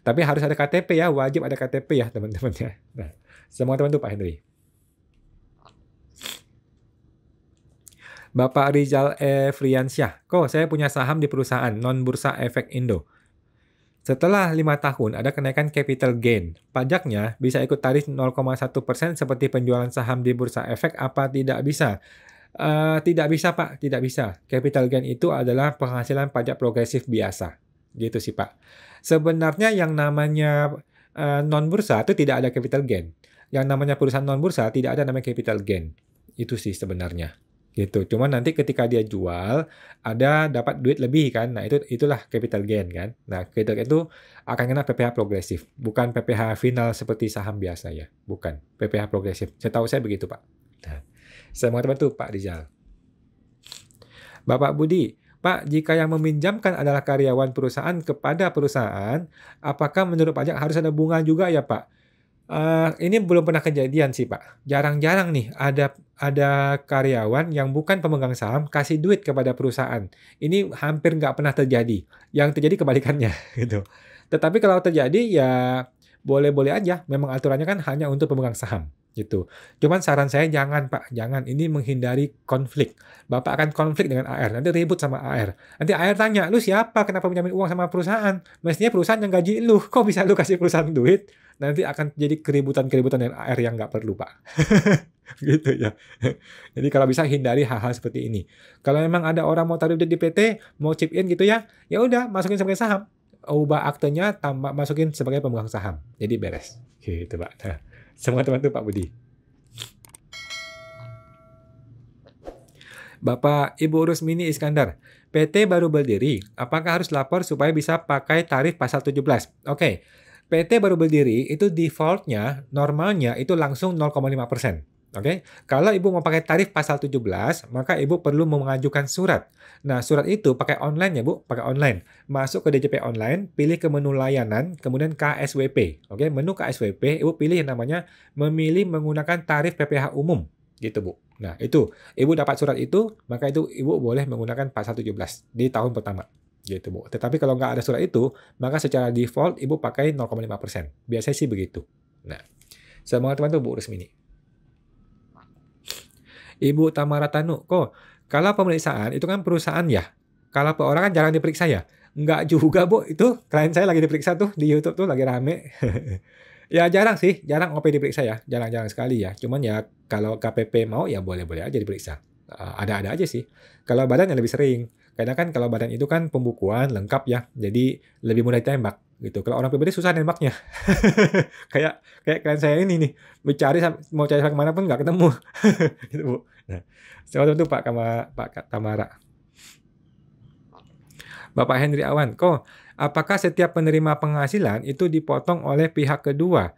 Tapi harus ada KTP ya, wajib ada KTP ya teman-teman ya. Nah, semua teman tuh Pak Henry. Bapak Rizal Friansyah, kok saya punya saham di perusahaan non-bursa efek Indo. Setelah 5 tahun ada kenaikan capital gain. Pajaknya bisa ikut tarif 0,1% seperti penjualan saham di bursa efek apa tidak bisa? Tidak bisa Pak, tidak bisa. Capital gain itu adalah penghasilan pajak progresif biasa. Gitu sih Pak. Sebenarnya yang namanya non-bursa itu tidak ada capital gain. Yang namanya perusahaan non-bursa tidak ada namanya capital gain. Itu sih sebenarnya. Gitu. Cuman nanti ketika dia jual, ada dapat duit lebih kan. Nah, itulah capital gain kan. Nah, capital gain itu akan kena PPh progresif, bukan PPh final seperti saham biasa ya. Bukan. PPh progresif. Setahu saya begitu, Pak. Nah, saya mau teman tuh Pak Rizal. Bapak Budi, Pak, jika yang meminjamkan adalah karyawan perusahaan kepada perusahaan, apakah menurut pajak harus ada bunga juga ya, Pak? Ini belum pernah kejadian sih, Pak. Jarang-jarang nih ada karyawan yang bukan pemegang saham kasih duit kepada perusahaan. Ini hampir nggak pernah terjadi. Yang terjadi kebalikannya, gitu. Tetapi kalau terjadi ya boleh-boleh aja. Memang aturannya kan hanya untuk pemegang saham. gitu. Cuman saran saya jangan Pak, jangan. Ini menghindari konflik. Bapak akan konflik dengan AR, nanti ribut sama AR. Nanti AR tanya, "Lu siapa? Kenapa pinjamin uang sama perusahaan? Mestinya perusahaan yang gaji lu, kok bisa lu kasih perusahaan duit?" Nanti akan jadi keributan-keributan dengan AR yang nggak perlu Pak. Gitu ya. Jadi kalau bisa hindari hal-hal seperti ini. Kalau memang ada orang mau taruh duit di PT, mau chip in gitu ya, ya udah masukin sebagai saham. Ubah aktenya, tambah masukin sebagai pemegang saham. Jadi beres. Gitu Pak. Nah, semoga teman-teman Pak Budi. Bapak Ibu Rusmini Iskandar, PT baru berdiri, apakah harus lapor supaya bisa pakai tarif pasal 17? Oke, PT baru berdiri itu defaultnya, normalnya itu langsung 0,5%. Oke, kalau Ibu mau pakai tarif pasal 17, maka Ibu perlu mengajukan surat. Nah, surat itu pakai online ya Bu, pakai online. Masuk ke DJP online, pilih ke menu layanan, kemudian KSWP. Oke, menu KSWP, Ibu pilih yang namanya memilih menggunakan tarif PPh umum. Gitu Bu. Nah, itu. Ibu dapat surat itu, maka itu Ibu boleh menggunakan pasal 17 di tahun pertama. Gitu Bu. Tetapi kalau nggak ada surat itu, maka secara default Ibu pakai 0,5%. Biasanya sih begitu. Nah, semoga teman-teman Bu Rusmini. Ibu Tamara Tanu, kok kalau pemeriksaan itu kan perusahaan ya. Kalau perorangan jarang diperiksa ya. Nggak juga Bu, itu klien saya lagi diperiksa tuh di YouTube tuh lagi rame. Ya jarang sih, jarang OP diperiksa ya, jarang-jarang sekali ya. Cuman ya kalau KPP mau ya boleh-boleh aja diperiksa. Ada-ada aja sih. Kalau badan yang lebih sering. Karena kan kalau badan itu kan pembukuan lengkap ya, jadi lebih mudah ditembak gitu. Kalau orang pribadi susah nembaknya. kayak kayak klien saya ini nih, mau cari sampai kemana pun nggak ketemu. Gitu Bu. Nah, selamat itu Pak Tamara. Bapak Henry Awan, kok apakah setiap penerima penghasilan itu dipotong oleh pihak kedua?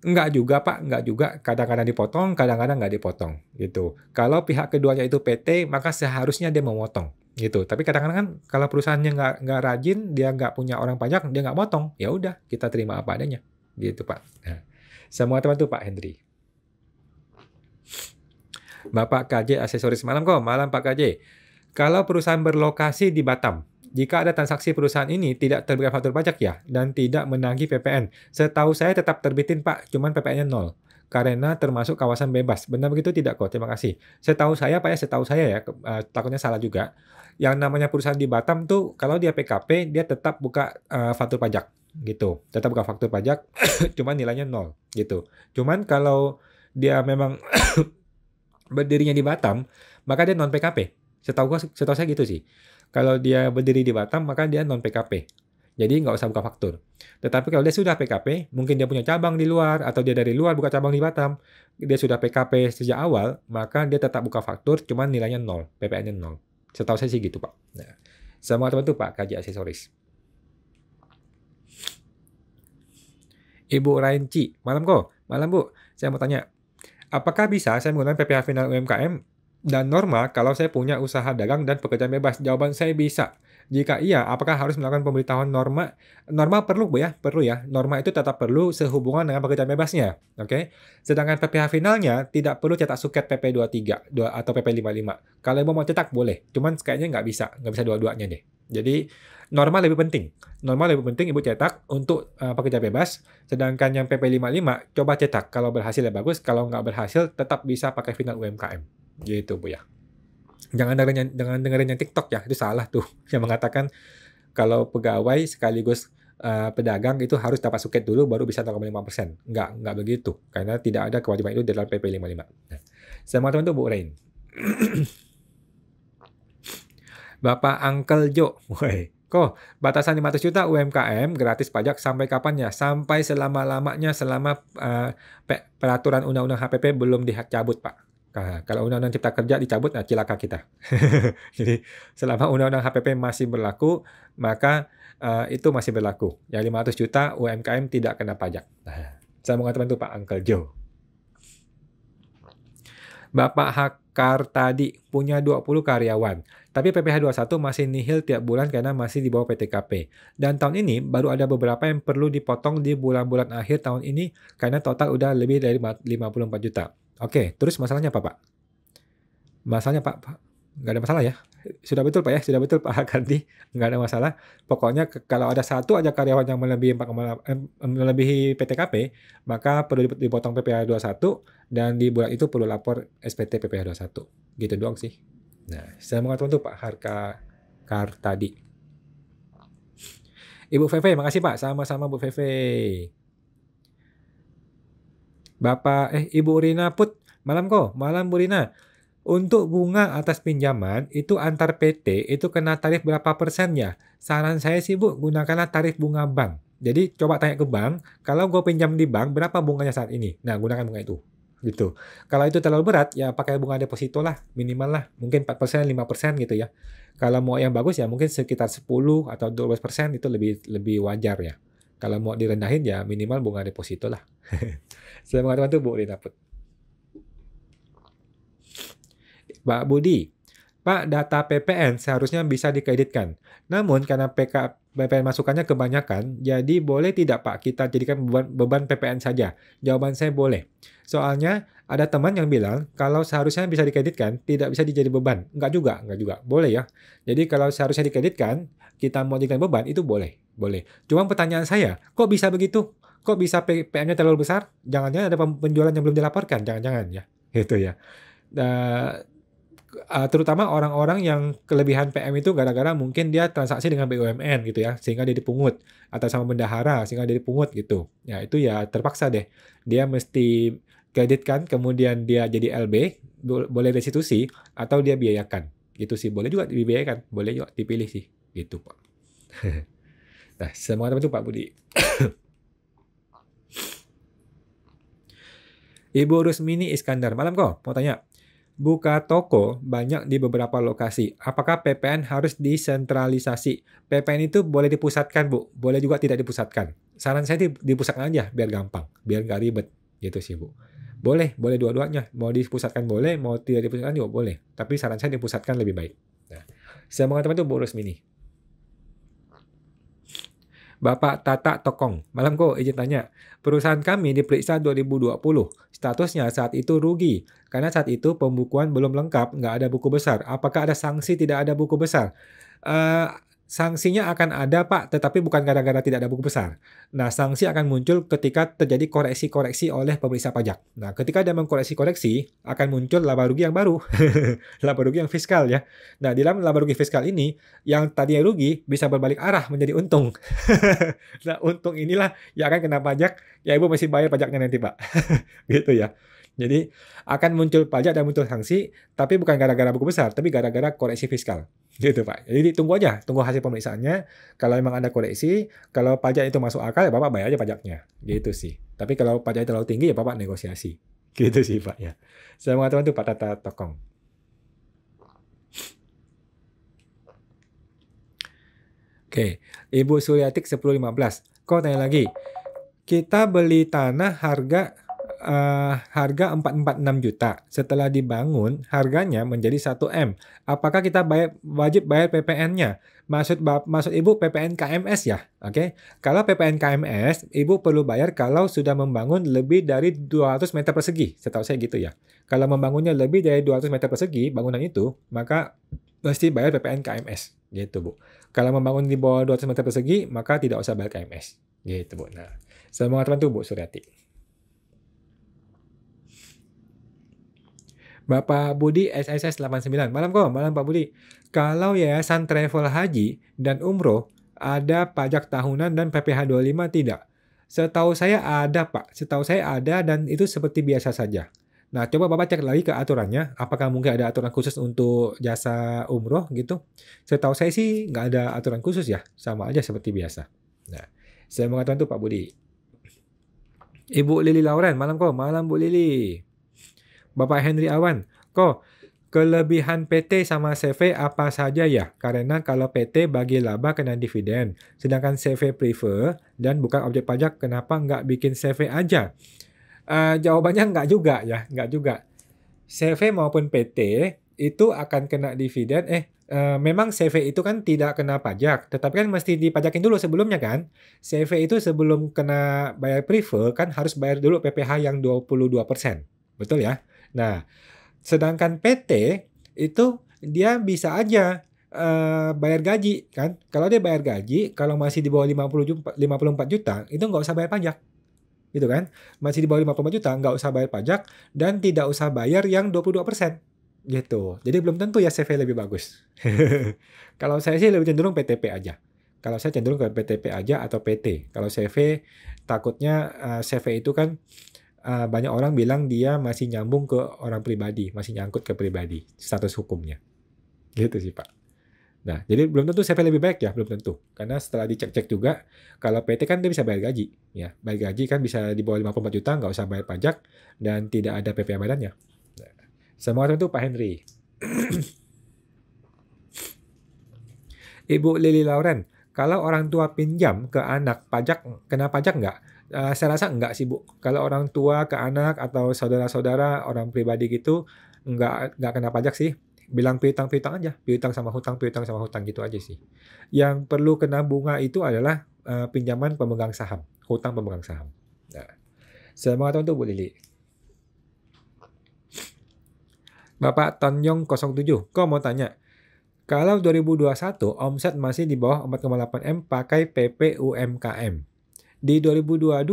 Enggak juga Pak, enggak juga. Kadang-kadang dipotong, kadang-kadang nggak dipotong. Gitu. Kalau pihak keduanya itu PT, maka seharusnya dia memotong. Gitu. Tapi kadang-kadang kan kalau perusahaannya nggak rajin, dia nggak punya orang pajak, dia nggak motong. Ya udah, kita terima apa adanya. Gitu Pak. Nah, semua teman tuh Pak Henry. Bapak KJ Aksesoris Malam kok, malam Pak KJ. Kalau perusahaan berlokasi di Batam, jika ada transaksi perusahaan ini tidak terbitkan faktur pajak ya, dan tidak menagih PPN. Setahu saya tetap terbitin Pak, cuman PPN-nya 0. Karena termasuk kawasan bebas. Benar begitu tidak kok? Terima kasih. Setahu saya Pak ya, setahu saya ya, takutnya salah juga. Yang namanya perusahaan di Batam tuh, kalau dia PKP, dia tetap buka faktur pajak. Gitu. Tetap buka faktur pajak, cuman nilainya 0. Gitu. Cuman kalau dia memang berdirinya di Batam, maka dia non PKP. Setahu saya gitu sih. Kalau dia berdiri di Batam, maka dia non PKP. Jadi nggak usah buka faktur. Tetapi kalau dia sudah PKP, mungkin dia punya cabang di luar, atau dia dari luar buka cabang di Batam, dia sudah PKP sejak awal, maka dia tetap buka faktur, cuman nilainya 0, PPN-nya 0. Setahu saya sih gitu Pak. Nah, semua teman tuh Pak, KJ Aksesoris. Ibu Rainci, malam kok? Malam Bu, saya mau tanya, apakah bisa saya menggunakan PPh final UMKM dan norma kalau saya punya usaha dagang dan pekerjaan bebas? Jawaban saya bisa. Jika iya, apakah harus melakukan pemberitahuan norma? Norma perlu Bu ya, perlu ya. Norma itu tetap perlu sehubungan dengan pekerjaan bebasnya. Oke. Sedangkan PPh finalnya tidak perlu cetak suket PP 23 atau PP 55. Kalau Ibu mau cetak boleh, cuman kayaknya nggak bisa dua-duanya deh. Jadi norma lebih penting. Norma lebih penting Ibu cetak untuk pekerja bebas, sedangkan yang PP 55 coba cetak. Kalau berhasil ya bagus, kalau nggak berhasil tetap bisa pakai final UMKM. Gitu Bu ya. Jangan dengerin yang TikTok ya, itu salah tuh. Yang mengatakan kalau pegawai sekaligus pedagang itu harus dapat suket dulu baru bisa 0,5%. Nggak begitu. Karena tidak ada kewajiban itu dalam PP 55. Nah, sama teman-teman tuh Bu Rain. Bapak Uncle Jo, woi, kok batasan 500 juta UMKM gratis pajak sampai kapan ya? Sampai selama-lamanya selama peraturan Undang-Undang HPP belum dicabut Pak. Nah, kalau Undang-Undang Cipta Kerja dicabut, nah cilaka kita. Jadi selama Undang-Undang HPP masih berlaku, maka itu masih berlaku. Yang 500 juta UMKM tidak kena pajak. Nah, saya mau ngatakan itu Pak Uncle Jo. Bapak Hakar tadi punya 20 karyawan. Tapi PPh 21 masih nihil tiap bulan karena masih di bawah PTKP. Dan tahun ini baru ada beberapa yang perlu dipotong di bulan-bulan akhir tahun ini karena total udah lebih dari 54 juta. Oke, terus masalahnya apa Pak? Masalahnya Pak, nggak ada masalah ya? Sudah betul Pak ya, sudah betul Pak Kardi, nggak ada masalah. Pokoknya kalau ada satu aja karyawan yang melebihi 4,8 melebihi PTKP, maka perlu dipotong PPh 21 dan di bulan itu perlu lapor SPT PPh 21. Gitu doang sih. Nah, saya mengatakan tuh Pak Harka Kartadi. Ibu Feve, makasih Pak. Sama-sama Bu Feve. Ibu Rina Put, malam kok, malam Bu Rina. Untuk bunga atas pinjaman itu antar PT itu kena tarif berapa persennya? Saran saya sih Bu, gunakanlah tarif bunga bank. Jadi coba tanya ke bank, kalau gue pinjam di bank berapa bunganya saat ini? Nah, gunakan bunga itu. Gitu. Kalau itu terlalu berat, ya pakai bunga deposito lah, minimal lah. Mungkin 4%, 5% gitu ya. Kalau mau yang bagus ya mungkin sekitar 10 atau 12% itu lebih wajar ya. Kalau mau direndahin ya minimal bunga deposito lah. Saya mengatakan itu Bu Rina Put. Pak Budi, Pak, data PPN seharusnya bisa dikreditkan. Namun karena PPN masukannya kebanyakan, jadi boleh tidak Pak kita jadikan beban PPN saja? Jawaban saya boleh. Soalnya ada teman yang bilang kalau seharusnya bisa dikreditkan, tidak bisa dijadi beban. Enggak juga. Boleh ya. Jadi kalau seharusnya dikreditkan, kita mau jadikan beban, itu boleh. Cuma pertanyaan saya, kok bisa begitu? Kok bisa PPN-nya terlalu besar? Jangan-jangan ada penjualan yang belum dilaporkan, jangan-jangan ya. Gitu ya. Terutama orang-orang yang kelebihan PM itu gara-gara mungkin dia transaksi dengan BUMN gitu ya, sehingga dia dipungut, atau sama bendahara sehingga dia dipungut gitu. Ya itu ya terpaksa deh. Dia mesti kreditkan, kemudian dia jadi LB, boleh restitusi, atau dia biayakan. Gitu sih, boleh juga dibiayakan, boleh juga dipilih sih. Gitu Pak. Nah, semangat itu Pak Budi. Ibu Rusmini Iskandar, malam kok, mau tanya. Buka toko banyak di beberapa lokasi. Apakah PPN harus disentralisasi? PPN itu boleh dipusatkan, Bu. Boleh juga tidak dipusatkan. Saran saya dipusatkan aja, biar gampang. Biar nggak ribet. Gitu sih, Bu. Boleh dua-duanya. Mau dipusatkan boleh, mau tidak dipusatkan juga boleh. Tapi saran saya dipusatkan lebih baik. Nah, saya mengatakan itu Bu Rusmini. Bapak Tata Tokong, malam kok izin tanya. Perusahaan kami diperiksa 2020. Statusnya saat itu rugi. Karena saat itu pembukuan belum lengkap, nggak ada buku besar. Apakah ada sanksi tidak ada buku besar? Sanksinya akan ada Pak, tetapi bukan gara-gara tidak ada buku besar. Nah, sanksi akan muncul ketika terjadi koreksi-koreksi oleh pemeriksa pajak. Nah, ketika dia mengkoreksi-koreksi, akan muncul laba rugi yang baru. Laba rugi yang fiskal ya. Nah, di dalam laba rugi fiskal ini, yang tadinya rugi bisa berbalik arah menjadi untung. Nah, untung inilah yang akan kena pajak, ya Ibu masih bayar pajaknya nanti Pak. Gitu ya. Jadi, akan muncul pajak dan muncul sanksi, tapi bukan gara-gara buku besar, tapi gara-gara koreksi fiskal. Gitu Pak. Jadi tunggu aja, tunggu hasil pemeriksaannya. Kalau memang ada koreksi, kalau pajak itu masuk akal ya Bapak bayar aja pajaknya. Gitu sih. Tapi kalau pajaknya terlalu tinggi ya Bapak negosiasi. Gitu sih Pak ya. Saya mengatakan itu Pak Tata Tokong. Oke, Ibu Suryatik 1015. Kok tanya lagi? Kita beli tanah harga 446 juta. Setelah dibangun, harganya menjadi 1 M. Apakah kita wajib bayar PPN-nya? Maksud Ibu PPN KMS ya? Oke. Kalau PPN KMS, Ibu perlu bayar kalau sudah membangun lebih dari 200 meter persegi. Setahu saya gitu ya. Kalau membangunnya lebih dari 200 meter persegi, bangunan itu, maka mesti bayar PPN KMS. Gitu, Bu. Kalau membangun di bawah 200 meter persegi, maka tidak usah bayar KMS. Gitu, Bu. Nah, saya mengatakan itu Bu Suryati. Bapak Budi SSS 89. Malam kok, malam Pak Budi. Kalau yayasan travel haji dan umroh ada pajak tahunan dan PPh 25 tidak? Setahu saya ada Pak, setahu saya ada dan itu seperti biasa saja. Nah, coba Bapak cek lagi ke aturannya, apakah mungkin ada aturan khusus untuk jasa umroh gitu? Setahu saya sih nggak ada aturan khusus ya, sama aja seperti biasa. Nah, saya mengatakan itu Pak Budi. Ibu Lili Lauren, malam kok, malam Bu Lili. Bapak Henry Awan, kok kelebihan PT sama CV apa saja ya? Karena kalau PT bagi laba kena dividen, sedangkan CV prefer dan bukan objek pajak, kenapa nggak bikin CV aja? Jawabannya nggak juga ya, nggak juga. CV maupun PT itu akan kena dividen. Memang CV itu kan tidak kena pajak, tetapi kan mesti dipajakin dulu sebelumnya kan. CV itu sebelum kena bayar prefer kan harus bayar dulu PPh yang 22%. Betul ya? Nah, sedangkan PT itu dia bisa aja bayar gaji kan. Kalau dia bayar gaji, kalau masih di bawah 54 juta, itu nggak usah bayar pajak, gitu kan. Masih di bawah 54 juta, nggak usah bayar pajak, dan tidak usah bayar yang 22%, gitu. Jadi belum tentu ya CV lebih bagus. Kalau saya sih lebih cenderung PTP aja. Kalau saya cenderung ke PTP aja atau PT. Kalau CV, takutnya CV itu kan banyak orang bilang dia masih nyambung ke orang pribadi, masih nyangkut ke pribadi, status hukumnya. Gitu sih, Pak. Nah, jadi belum tentu CV lebih baik ya, belum tentu. Karena setelah dicek-cek juga, kalau PT kan dia bisa bayar gaji. Ya, bayar gaji kan bisa di bawah 54 juta, nggak usah bayar pajak, dan tidak ada PPh badannya. Nah, semoga itu Pak Henry. Ibu Lili Lauren, kalau orang tua pinjam ke anak, kena pajak nggak? Saya rasa nggak sih, Bu. Kalau orang tua ke anak atau saudara-saudara, orang pribadi gitu, nggak kena pajak sih. Bilang piutang-piutang aja, piutang sama hutang gitu aja sih. Yang perlu kena bunga itu adalah pinjaman pemegang saham, hutang pemegang saham. Nah, semangat untuk Bu Lili. Bapak Tonyong 07, kok mau tanya, kalau 2021 omset masih di bawah 4,8 M pakai PP UMKM. Di 2022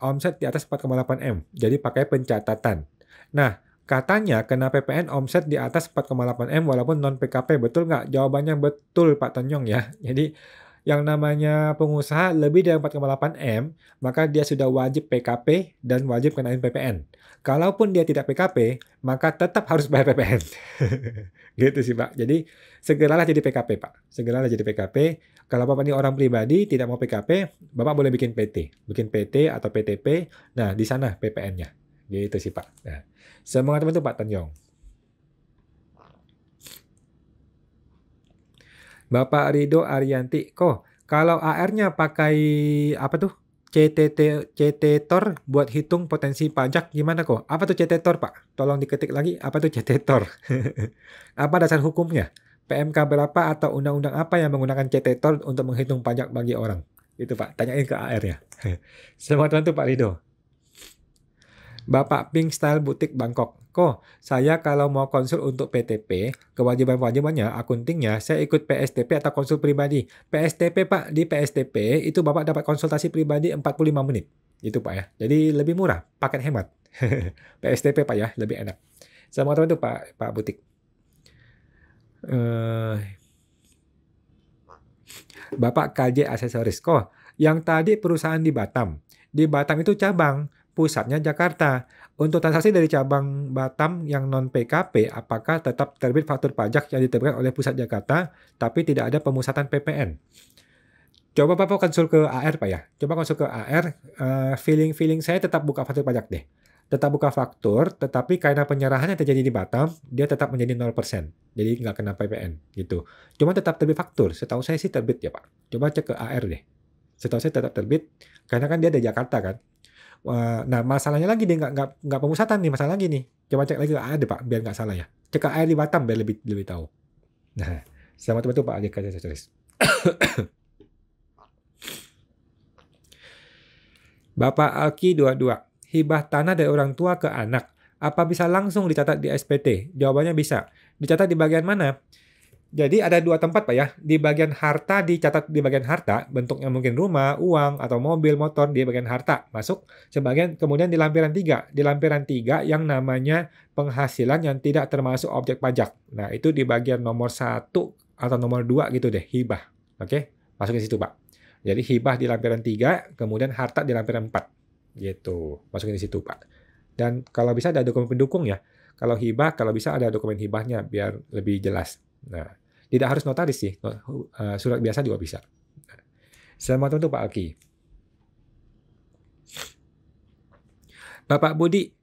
omset di atas 4,8 M, jadi pakai pencatatan. Nah, katanya kena PPN omset di atas 4,8 M walaupun non PKP, betul nggak? Jawabannya betul Pak Tonyong ya. Jadi yang namanya pengusaha lebih dari 4,8 M, maka dia sudah wajib PKP dan wajib kenain PPN. Kalaupun dia tidak PKP, maka tetap harus bayar PPN. Gitu sih, Pak. Jadi segeralah jadi PKP, Pak. Segeralah jadi PKP. Kalau Bapak ini orang pribadi tidak mau PKP, Bapak boleh bikin PT. Bikin PT atau PTP. Nah, di sana PPN-nya. Gitu sih, Pak. Nah, semangat teman-teman Pak Tanyong. Bapak Rido Arianti, kok kalau AR-nya pakai apa tuh? CTTOR buat hitung potensi pajak gimana kok? Apa tuh CTTOR, Pak? Tolong diketik lagi, apa tuh CTTOR? Apa dasar hukumnya? PMK berapa atau undang-undang apa yang menggunakan CTTOR untuk menghitung pajak bagi orang? Itu Pak, tanyain ke AR-nya. Semangat bantu Pak Rido. Bapak Pink Style Butik Bangkok. Kok saya kalau mau konsul untuk PTP, kewajiban-kewajibannya, akuntingnya, saya ikut PSTP atau konsul pribadi. PSTP Pak, di PSTP itu Bapak dapat konsultasi pribadi 45 menit. Itu Pak ya. Jadi lebih murah, paket hemat. PSTP Pak ya, lebih enak. Sama teman itu Pak Butik. Bapak KJ Aksesoris. Kok yang tadi perusahaan di Batam. Di Batam itu cabang, pusatnya Jakarta. Untuk transaksi dari cabang Batam yang non PKP, apakah tetap terbit faktur pajak yang diterbitkan oleh pusat Jakarta, tapi tidak ada pemusatan PPN? Coba Bapak konsul ke AR Pak ya. Coba konsul ke AR, feeling saya tetap buka faktur pajak deh. Tetap buka faktur, tetapi karena penyerahannya terjadi di Batam, dia tetap menjadi 0%. Jadi nggak kena PPN gitu. Cuma tetap terbit faktur. Setahu saya sih terbit ya Pak. Coba cek ke AR deh. Setahu saya tetap terbit, karena kan dia dari Jakarta kan. Nah, masalahnya lagi dia nggak pemusatan nih, masalah lagi nih. Coba cek lagi ke AR deh Pak, biar nggak salah ya. Cek ke AR di Batam biar lebih tahu. Nah, selamat bantu Pak Adik Aksesoris. Bapak Alki 22, hibah tanah dari orang tua ke anak. Apa bisa langsung dicatat di SPT? Jawabannya bisa. Dicatat di bagian mana? Jadi ada dua tempat Pak ya. Di bagian harta dicatat di bagian harta, bentuknya mungkin rumah, uang, atau mobil, motor di bagian harta masuk. Sebagian kemudian di lampiran 3. Di lampiran 3 yang namanya penghasilan yang tidak termasuk objek pajak. Nah, itu di bagian nomor 1 atau nomor 2 gitu deh, hibah. Oke? Masukin situ Pak. Jadi hibah di lampiran 3, kemudian harta di lampiran 4. Gitu. Masukin di situ Pak. Dan kalau bisa ada dokumen pendukung ya. Kalau hibah, kalau bisa ada dokumen hibahnya biar lebih jelas. Nah, tidak harus notaris sih, surat biasa juga bisa. Selamat untuk Pak Alki. Bapak Budi,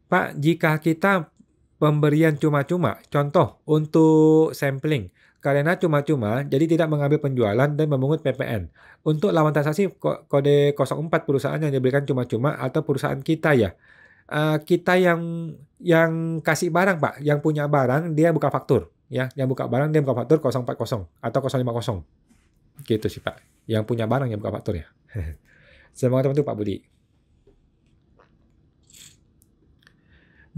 Pak, jika kita pemberian cuma-cuma, contoh untuk sampling, karena cuma-cuma, jadi tidak mengambil penjualan dan memungut PPN. Untuk lawan transaksi kode 04 perusahaan yang diberikan cuma-cuma atau perusahaan kita ya. Kita yang kasih barang Pak, yang punya barang dia buka faktur ya, yang buka barang dia buka faktur 040 atau 050. Gitu sih Pak. Yang punya barang yang buka faktur ya. Semoga teman-teman Pak Budi.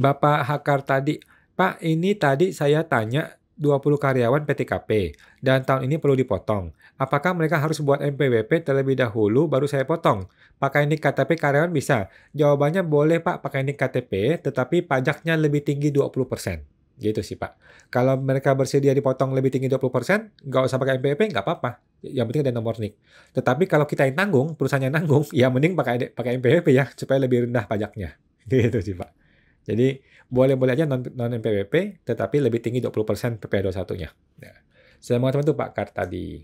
Bapak Hakar tadi, Pak ini tadi saya tanya 20 karyawan PTKP dan tahun ini perlu dipotong. Apakah mereka harus buat NPWP terlebih dahulu baru saya potong? Pakai nik KTP karyawan bisa? Jawabannya boleh Pak pakai nik KTP, tetapi pajaknya lebih tinggi 20%. Gitu sih Pak. Kalau mereka bersedia dipotong lebih tinggi 20%, nggak usah pakai NPWP, nggak apa-apa. Yang penting ada nomor nik. Tetapi kalau kita yang tanggung, perusahaan yang nanggung, ya mending pakai NPWP ya, supaya lebih rendah pajaknya. Gitu sih Pak. Jadi boleh-boleh aja non NPWP, tetapi lebih tinggi 20% PPh 21-nya. Ya. Semua teman itu Pak Kar tadi.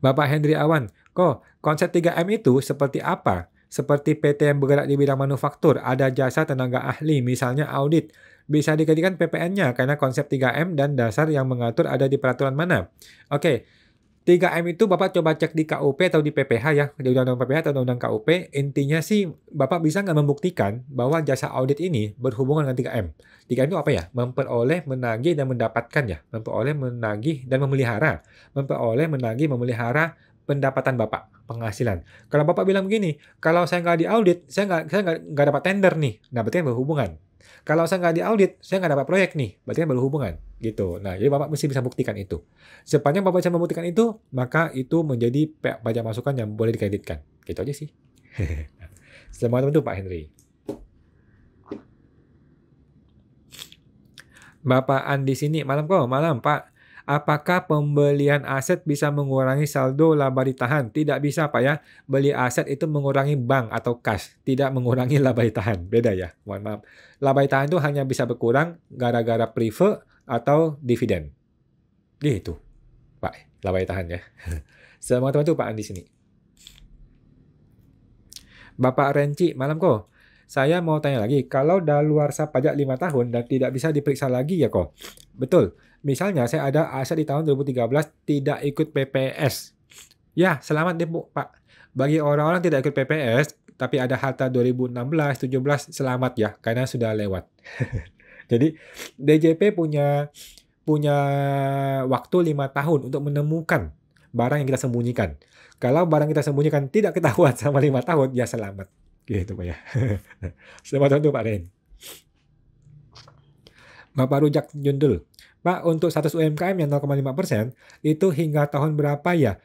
Bapak Hendri Awan, kok konsep 3M itu seperti apa? Seperti PT yang bergerak di bidang manufaktur, ada jasa tenaga ahli, misalnya audit. Bisa dikalikan PPN-nya karena konsep 3M dan dasar yang mengatur ada di peraturan mana. Oke, 3M itu Bapak coba cek di KUP atau di PPH ya, di Undang-Undang PPH atau Undang-Undang KUP. Intinya sih Bapak bisa nggak membuktikan bahwa jasa audit ini berhubungan dengan 3M. 3M itu apa ya? Memperoleh, menagih, dan mendapatkan ya. Memperoleh, menagih, dan memelihara. Memperoleh, menagih, memelihara pendapatan Bapak, penghasilan. Kalau Bapak bilang begini, kalau saya nggak diaudit, saya nggak dapat tender nih. Nah, berarti kan berhubungan. Kalau saya nggak diaudit, saya nggak dapat proyek nih. Berarti kan berhubungan. Gitu. Nah, jadi Bapak mesti bisa buktikan itu. Sepanjang Bapak bisa membuktikan itu, maka itu menjadi pajak masukan yang boleh dikreditkan. Gitu aja sih. Selamat itu Pak Henry. Bapak Andi sini, malam kok, malam Pak. Apakah pembelian aset bisa mengurangi saldo laba ditahan? Tidak bisa Pak ya. Beli aset itu mengurangi bank atau cash, tidak mengurangi laba ditahan. Beda ya, mohon maaf. Laba ditahan itu hanya bisa berkurang gara-gara prefer atau dividen. Gitu Pak, laba ditahan ya. Semua teman itu Pak Andi sini. Bapak Renci, malam kok. Saya mau tanya lagi, kalau daluarsa pajak 5 tahun dan tidak bisa diperiksa lagi ya kok? Betul. Misalnya saya ada aset di tahun 2013 tidak ikut PPS. Ya, selamat deh Pak. Bagi orang-orang tidak ikut PPS, tapi ada harta 2016, 17, selamat ya, karena sudah lewat. Jadi DJP punya waktu 5 tahun untuk menemukan barang yang kita sembunyikan. Kalau barang kita sembunyikan tidak ketahuan sama 5 tahun, ya selamat. Gitu Pak ya. Selamat untuk Pak Ren. Bapak Rujak Jundul. Pak, untuk status UMKM yang 0,5% itu hingga tahun berapa ya?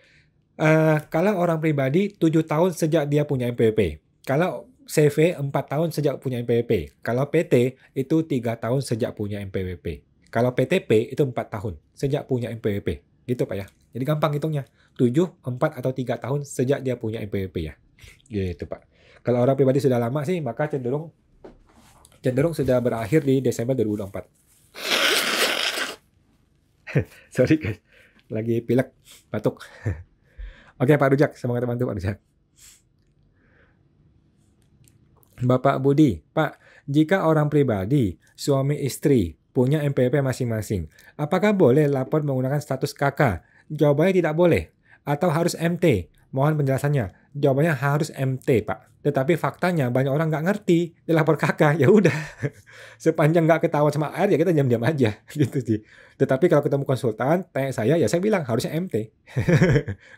Kalau orang pribadi 7 tahun sejak dia punya NPWP. Kalau CV 4 tahun sejak punya NPWP. Kalau PT itu 3 tahun sejak punya NPWP. Kalau PTP itu 4 tahun sejak punya NPWP. Gitu Pak ya. Jadi gampang hitungnya. 7, 4, atau 3 tahun sejak dia punya NPWP ya. Gitu Pak. Kalau orang pribadi sudah lama sih, maka cenderung sudah berakhir di Desember 2024. Sorry guys, lagi pilek, batuk. Oke Pak Rujak, semangat bantu Pak Rujak. Bapak Budi, Pak, jika orang pribadi, suami istri, punya NPWP masing-masing, apakah boleh lapor menggunakan status KK? Jawabannya tidak boleh. Atau harus MT? Mohon penjelasannya. Jawabannya harus MT, Pak. Tetapi faktanya banyak orang nggak ngerti, dia lapor kakak, ya udah. Sepanjang nggak ketahuan sama air, ya kita diam-diam aja, gitu sih. Tetapi kalau ketemu konsultan, tanya saya, ya saya bilang harusnya MT.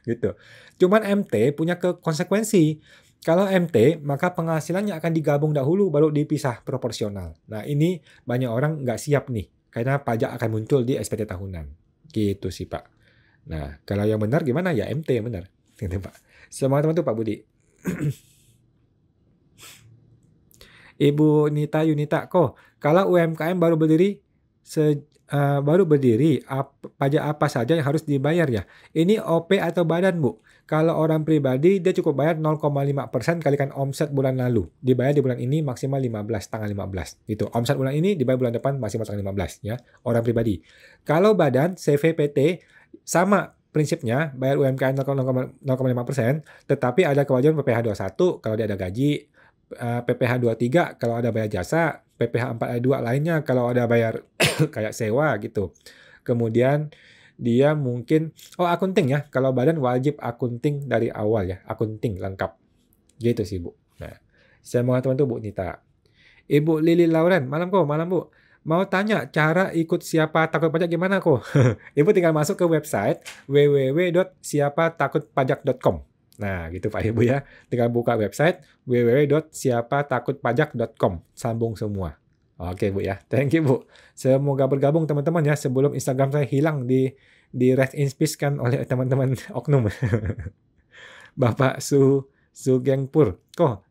Gitu. Cuman MT punya konsekuensi. Kalau MT, maka penghasilannya akan digabung dahulu, baru dipisah proporsional. Nah, ini banyak orang nggak siap nih, karena pajak akan muncul di SPT tahunan. Gitu sih, Pak. Nah, kalau yang benar gimana? Ya MT yang benar. Gitu, Pak. Semua teman-teman Pak Budi. Ibu Nita Yunita, kok kalau UMKM baru berdiri pajak apa saja yang harus dibayar ya? Ini OP atau badan, Bu? Kalau orang pribadi dia cukup bayar 0,5% kalikan omset bulan lalu. Dibayar di bulan ini maksimal 15, tanggal 15. Gitu. Omset bulan ini dibayar bulan depan maksimal tanggal 15 ya. Orang pribadi. Kalau badan CVPT sama prinsipnya bayar UMKM 0,5%, tetapi ada kewajiban PPh 21 kalau dia ada gaji, PPh 23 kalau ada bayar jasa, PPh 4A2 lainnya kalau ada bayar kayak sewa gitu. Kemudian dia mungkin akunting ya, kalau badan wajib akunting dari awal ya, akunting lengkap. Gitu sih Bu. Nah, saya mau teman tuh Bu Nita. Ibu Lili Lauren, malam Bu. Mau tanya cara ikut Siapa Takut Pajak gimana kok? Ibu tinggal masuk ke website www.siapatakutpajak.com. Nah, gitu Pak Ibu ya. Tinggal buka website www.siapatakutpajak.com. Sambung semua. Oke Bu ya, thank you Bu. Semoga bergabung teman-teman ya sebelum Instagram saya hilang di rest in peace kan oleh teman-teman oknum. Bapak Sugengpur. Kok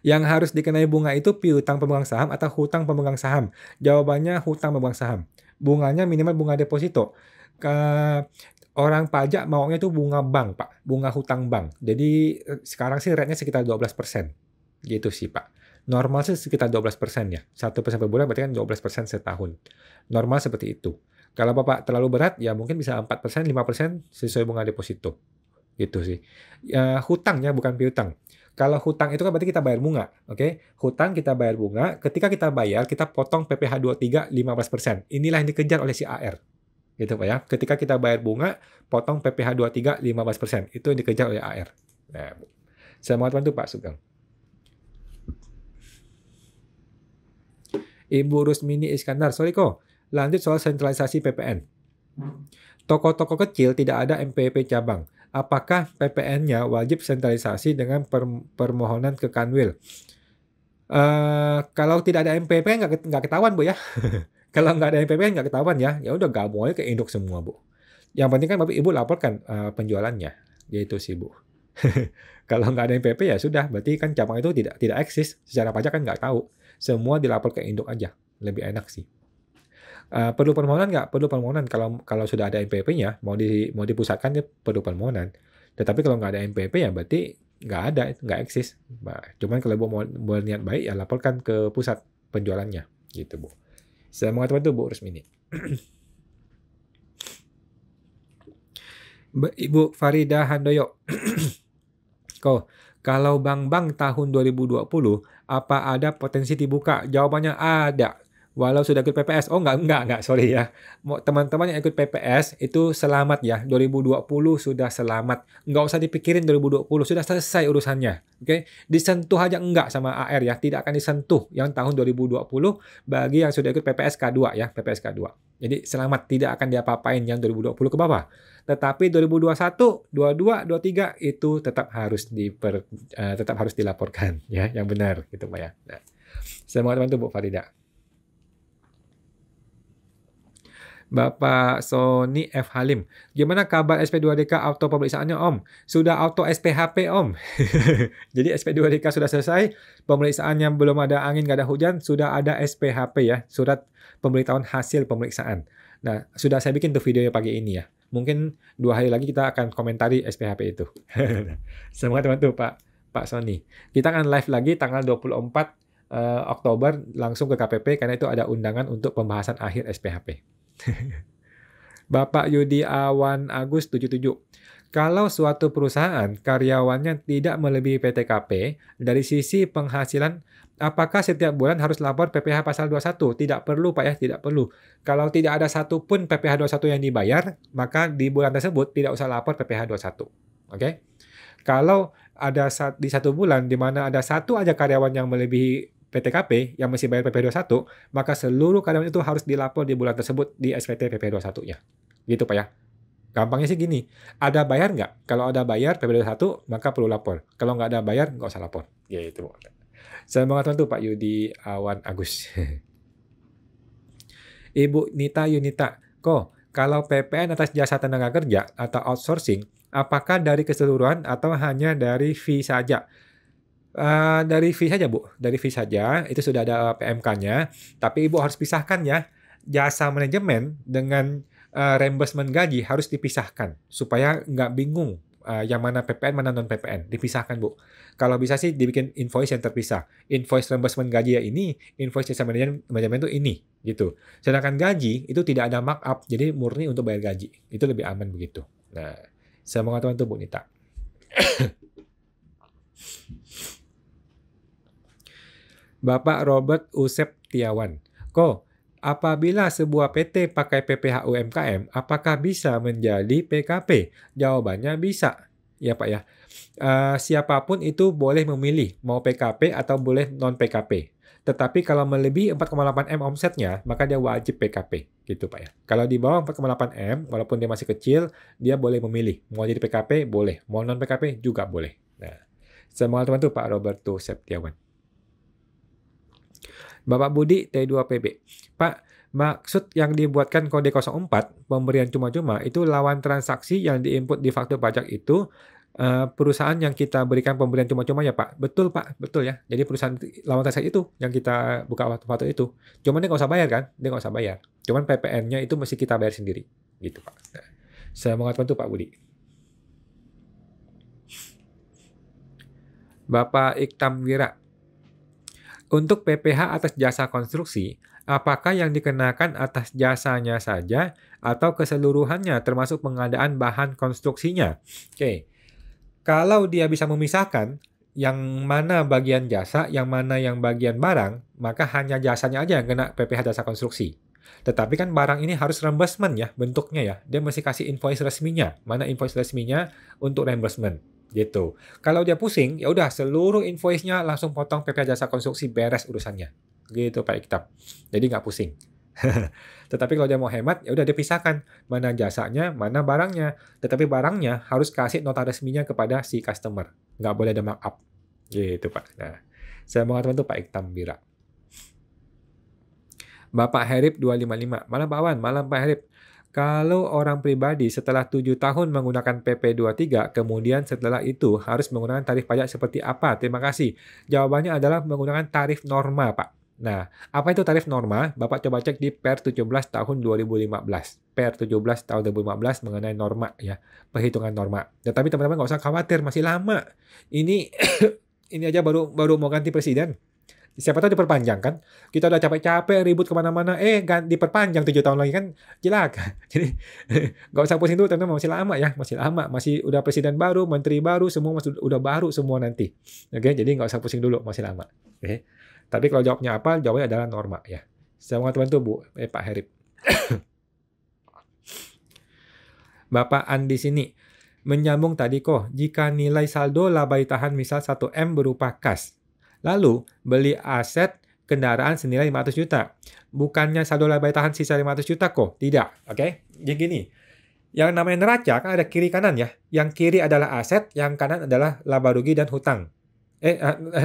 yang harus dikenai bunga itu piutang pemegang saham atau hutang pemegang saham? Jawabannya hutang pemegang saham. Bunganya minimal bunga deposito. Orang pajak maunya itu bunga bank, Pak. Bunga hutang bank. Jadi sekarang sih rate-nya sekitar 12%. Gitu sih, Pak. Normal sih sekitar 12% ya. 1% per bulan berarti kan 12% setahun. Normal seperti itu. Kalau Bapak terlalu berat, ya mungkin bisa 4%, 5% sesuai bunga deposito. Gitu sih. Hutangnya bukan piutang. Kalau hutang itu kan berarti kita bayar bunga, oke? Hutang kita bayar bunga, ketika kita bayar, kita potong PPh 23 15%. Inilah yang dikejar oleh si AR. Gitu Pak ya. Ketika kita bayar bunga, potong PPh 23 15%. Itu yang dikejar oleh AR. Nah, saya mau bantu Pak Sugeng. Ibu Rusmini Iskandar, sorry kok. Lanjut soal sentralisasi PPN. Toko-toko kecil tidak ada MPP cabang. Apakah PPN-nya wajib sentralisasi dengan permohonan ke Kanwil? Kalau tidak ada MPP nggak ketahuan Bu ya. Kalau nggak ada MPP nggak ketahuan ya. Ya udah gabung aja ke induk semua Bu. Yang penting kan Bapak Ibu laporkan penjualannya. Yaitu sih Bu. Kalau nggak ada MPP ya sudah. Berarti kan cabang itu tidak eksis. Secara pajak kan nggak tahu. Semua dilapor ke induk aja. Lebih enak sih. Perlu permohonan nggak? Perlu permohonan. Kalau sudah ada MPP-nya, mau dipusatkan ya perlu permohonan. Tetapi kalau nggak ada MPP ya berarti nggak ada, nggak eksis. Cuman kalau mau niat baik ya laporkan ke pusat penjualannya, gitu Bu. Saya mau itu Bu Rusmini. Ibu Farida Handoyo. Kalau bank-bank tahun 2020, apa ada potensi dibuka? Jawabannya ada. Walau sudah ikut PPS. Oh enggak, sorry ya. Teman-teman yang ikut PPS itu selamat ya. 2020 sudah selamat. Enggak usah dipikirin 2020, sudah selesai urusannya. Oke, disentuh aja enggak sama AR ya. Tidak akan disentuh yang tahun 2020 bagi yang sudah ikut PPS K2 ya, PPS K2. Jadi selamat, tidak akan diapa-apain yang 2020 ke bawah. Tetapi 2021, 22, 23 itu tetap harus dilaporkan ya, yang benar gitu Pak ya. Nah, saya mau bantu Bu Farida. Bapak Sony F. Halim. Gimana kabar SP2DK auto pemeriksaannya Om? Sudah auto SPHP Om. Jadi SP2DK sudah selesai, pemeriksaannya belum ada angin, nggak ada hujan, sudah ada SPHP ya, surat pemberitahuan hasil pemeriksaan. Nah, sudah saya bikin tuh videonya pagi ini ya. Mungkin 2 hari lagi kita akan komentari SPHP itu. Semangat teman-teman Pak Sony. Kita akan live lagi tanggal 24 Oktober langsung ke KPP karena itu ada undangan untuk pembahasan akhir SPHP. Bapak Yudi Awan Agus 77. Kalau suatu perusahaan karyawannya tidak melebihi PTKP, dari sisi penghasilan, apakah setiap bulan harus lapor PPh pasal 21? Tidak perlu Pak ya, tidak perlu. Kalau tidak ada satupun PPh 21 yang dibayar, maka di bulan tersebut tidak usah lapor PPh 21. Oke? Kalau ada di satu bulan di mana ada satu aja karyawan yang melebihi PTKP yang masih bayar PP 21, maka seluruh karyawan itu harus dilapor di bulan tersebut di SPT PP 21-nya. Gitu Pak ya. Gampangnya sih gini, ada bayar nggak? Kalau ada bayar PP 21, maka perlu lapor. Kalau nggak ada bayar, nggak usah lapor. Gitu. Saya mengatakan tuh Pak Yudi Awan Agus. Ibu Nita Yunita, kalau PPN atas jasa tenaga kerja atau outsourcing, apakah dari keseluruhan atau hanya dari fee saja? Dari fee saja Bu, dari fee saja, itu sudah ada PMK-nya, tapi Ibu harus pisahkan ya, jasa manajemen dengan reimbursement gaji harus dipisahkan, supaya nggak bingung yang mana PPN, mana non-PPN, dipisahkan Bu. Kalau bisa sih dibikin invoice yang terpisah, invoice reimbursement gaji ya ini, invoice jasa manajemen itu ini, gitu. Sedangkan gaji itu tidak ada markup, jadi murni untuk bayar gaji, itu lebih aman begitu. Nah, saya mengatakan itu Bu Nita. Bapak Robert Usep Tiawan. Apabila sebuah PT pakai PPh UMKM, apakah bisa menjadi PKP? Jawabannya bisa. Ya Pak ya. Siapapun itu boleh memilih mau PKP atau boleh non-PKP. Tetapi kalau melebihi 4,8 M omsetnya, maka dia wajib PKP. Gitu Pak ya. Kalau di bawah 4,8 M, walaupun dia masih kecil, dia boleh memilih. Mau jadi PKP, boleh. Mau non-PKP, juga boleh. Nah, semoga teman-teman Pak Roberto Septiawan. Bapak Budi T2PB. Pak, maksud yang dibuatkan kode 04, pemberian cuma-cuma, itu lawan transaksi yang diinput di faktur pajak itu perusahaan yang kita berikan pemberian cuma-cuma ya Pak? Betul Pak, betul ya. Jadi perusahaan lawan transaksi itu yang kita buka faktur itu. Cuman dia nggak usah bayar kan? Dia nggak usah bayar. Cuman PPN-nya itu mesti kita bayar sendiri. Gitu Pak. Nah, semoga bantu Pak Budi. Bapak Iktam Wira. Untuk PPh atas jasa konstruksi, apakah yang dikenakan atas jasanya saja atau keseluruhannya termasuk pengadaan bahan konstruksinya? Oke. Kalau dia bisa memisahkan yang mana bagian jasa, yang mana yang bagian barang, maka hanya jasanya aja yang kena PPh jasa konstruksi. Tetapi kan barang ini harus reimbursement ya bentuknya ya. Dia mesti kasih invoice resminya. Mana invoice resminya untuk reimbursement gitu. Kalau dia pusing, ya udah seluruh invoice-nya langsung potong PPh jasa konstruksi, beres urusannya. Gitu Pak Iktab. Jadi nggak pusing. Tetapi kalau dia mau hemat, ya udah dipisahkan mana jasanya, mana barangnya. Tetapi barangnya harus kasih nota resminya kepada si customer. Nggak boleh ada markup. Gitu Pak. Nah, saya mau teman itu Pak Iktam Bira. Bapak Herib 255. Malam Pak Wan, malam Pak Herib. Kalau orang pribadi setelah 7 tahun menggunakan PP23, kemudian setelah itu harus menggunakan tarif pajak seperti apa? Terima kasih. Jawabannya adalah menggunakan tarif norma, Pak. Nah, apa itu tarif norma? Bapak coba cek di Per 17 tahun 2015. Per 17 tahun 2015 mengenai norma ya, perhitungan norma. Tetapi teman-teman nggak usah khawatir, masih lama. Ini ini aja baru mau ganti presiden. Siapa tahu diperpanjang kan? Kita udah capek-capek ribut kemana-mana, diperpanjang 7 tahun lagi kan jelaka. Jadi nggak usah pusing dulu, teman-teman, masih lama ya, masih lama, masih udah presiden baru, menteri baru, semua masih udah baru semua nanti. Oke, jadi nggak usah pusing dulu, masih lama. Oke. Tapi kalau jawabnya apa? Jawabnya adalah norma ya. Semua teman-teman Bu, Pak Herib. Bapak Andi sini. Menyambung tadi kok, jika nilai saldo laba ditahan misal 1M berupa kas. Lalu, beli aset kendaraan senilai 500 juta. Bukannya saldo laba ditahan sisa 500 juta kok? Tidak. Oke? Jadi gini, yang namanya neraca kan ada kiri kanan ya. Yang kiri adalah aset, yang kanan adalah laba rugi dan hutang.